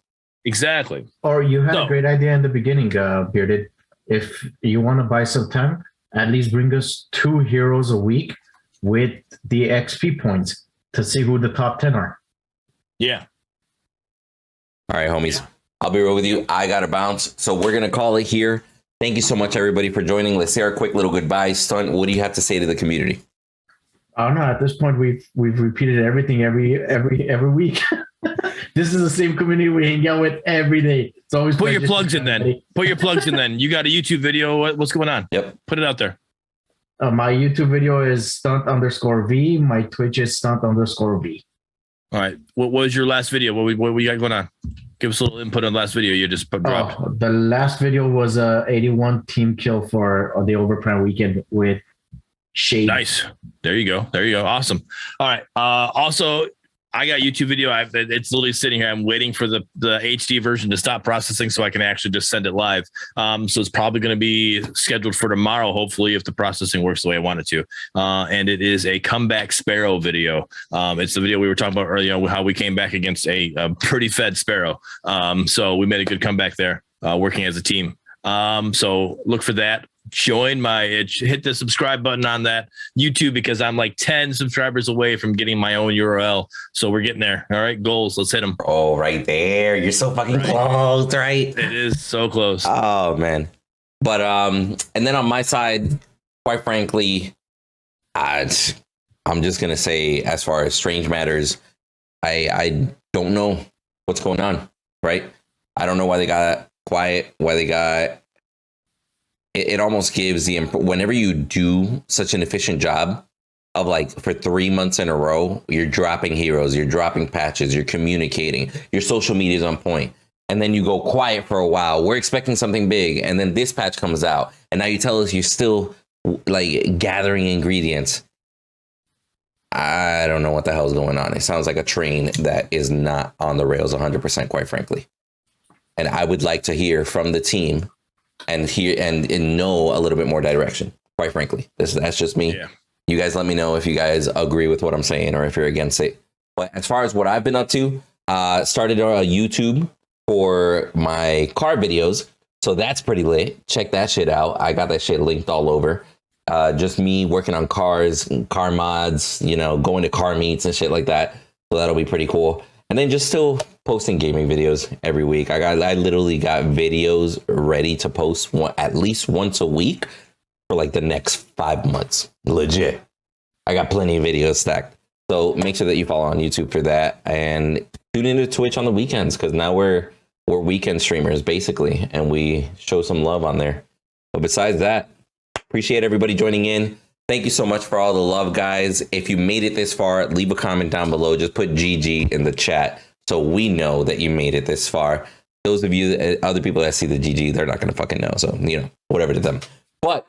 Exactly. Or you had a great idea in the beginning, Bearded. If you want to buy some time, at least bring us 2 heroes a week with the XP points to see who the top 10 are. Yeah. All right, homies. Yeah. I'll be real with you. I got to bounce. So we're going to call it here. Thank you so much, everybody, for joining. Let's say our quick little goodbye. Stunt, what do you have to say to the community? I don't know. At this point, we've repeated everything every week. This is the same community we hang out with every day. It's always put your plugs in then. Put your plugs in then. You got a YouTube video. What's going on? Yep. Put it out there. My YouTube video is stunt_V. My Twitch is stunt_V. All right. What was your last video? What we got going on? Give us a little input on the last video you just dropped. The last video was 81 team kill for the OverPrime weekend with Shade. Nice. There you go. Awesome. All right. Also, I got a YouTube video. It's literally sitting here. I'm waiting for the HD version to stop processing so I can actually just send it live. So it's probably going to be scheduled for tomorrow, hopefully, if the processing works the way I want it to. And it is a comeback Sparrow video. It's the video we were talking about earlier, how we came back against a pretty fed Sparrow. So we made a good comeback there, working as a team. So look for that. Hit the subscribe button on that YouTube, because I'm like 10 subscribers away from getting my own URL. So we're getting there. All right, goals. Let's hit them. Oh, right there. You're so fucking close, right? It is so close. Oh, man. But and then on my side, quite frankly, I'm just gonna say, as far as Strange Matters, I don't know what's going on, right? I don't know why they got quiet, why they got. It almost gives whenever you do such an efficient job of, like, for 3 months in a row, you're dropping heroes, you're dropping patches, you're communicating, your social media is on point, and then you go quiet for a while. We're expecting something big, and then this patch comes out, and now you tell us you're still, like, gathering ingredients. I don't know what the hell is going on. It sounds like a train that is not on the rails 100%, quite frankly. And I would like to hear from the team and hear and know a little bit more direction, quite frankly. That's just me. Yeah. You guys let me know if you guys agree with what I'm saying or if you're against it. But as far as what I've been up to, started on YouTube for my car videos. So that's pretty lit. Check that shit out. I got that shit linked all over. Just me working on cars, car mods, going to car meets and shit like that. So that'll be pretty cool. And then just still posting gaming videos every week. I literally got videos ready to post at least once a week for like the next 5 months. Legit. I got plenty of videos stacked. So make sure that you follow on YouTube for that, and tune into Twitch on the weekends, because now we're weekend streamers basically, and we show some love on there. But besides that, appreciate everybody joining in. Thank you so much for all the love, guys. If you made it this far, leave a comment down below. Just put GG in the chat so we know that you made it this far. Those of you, other people that see the GG, they're not going to fucking know. So, whatever to them. But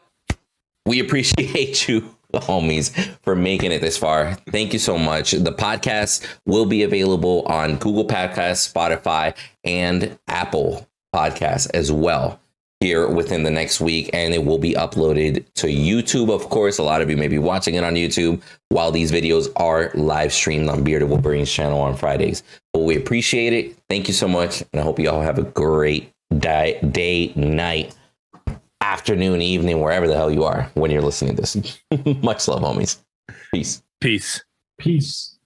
we appreciate you, homies, for making it this far. Thank you so much. The podcast will be available on Google Podcasts, Spotify, and Apple Podcasts as well here within the next week, and it will be uploaded to YouTube. Of course, a lot of you may be watching it on YouTube while these videos are live streamed on Bearded Wolverine's channel on Fridays. But we appreciate it. Thank you so much, and I hope you all have a great day, night, afternoon, evening, wherever the hell you are when you're listening to this. Much love, homies. Peace. Peace. Peace.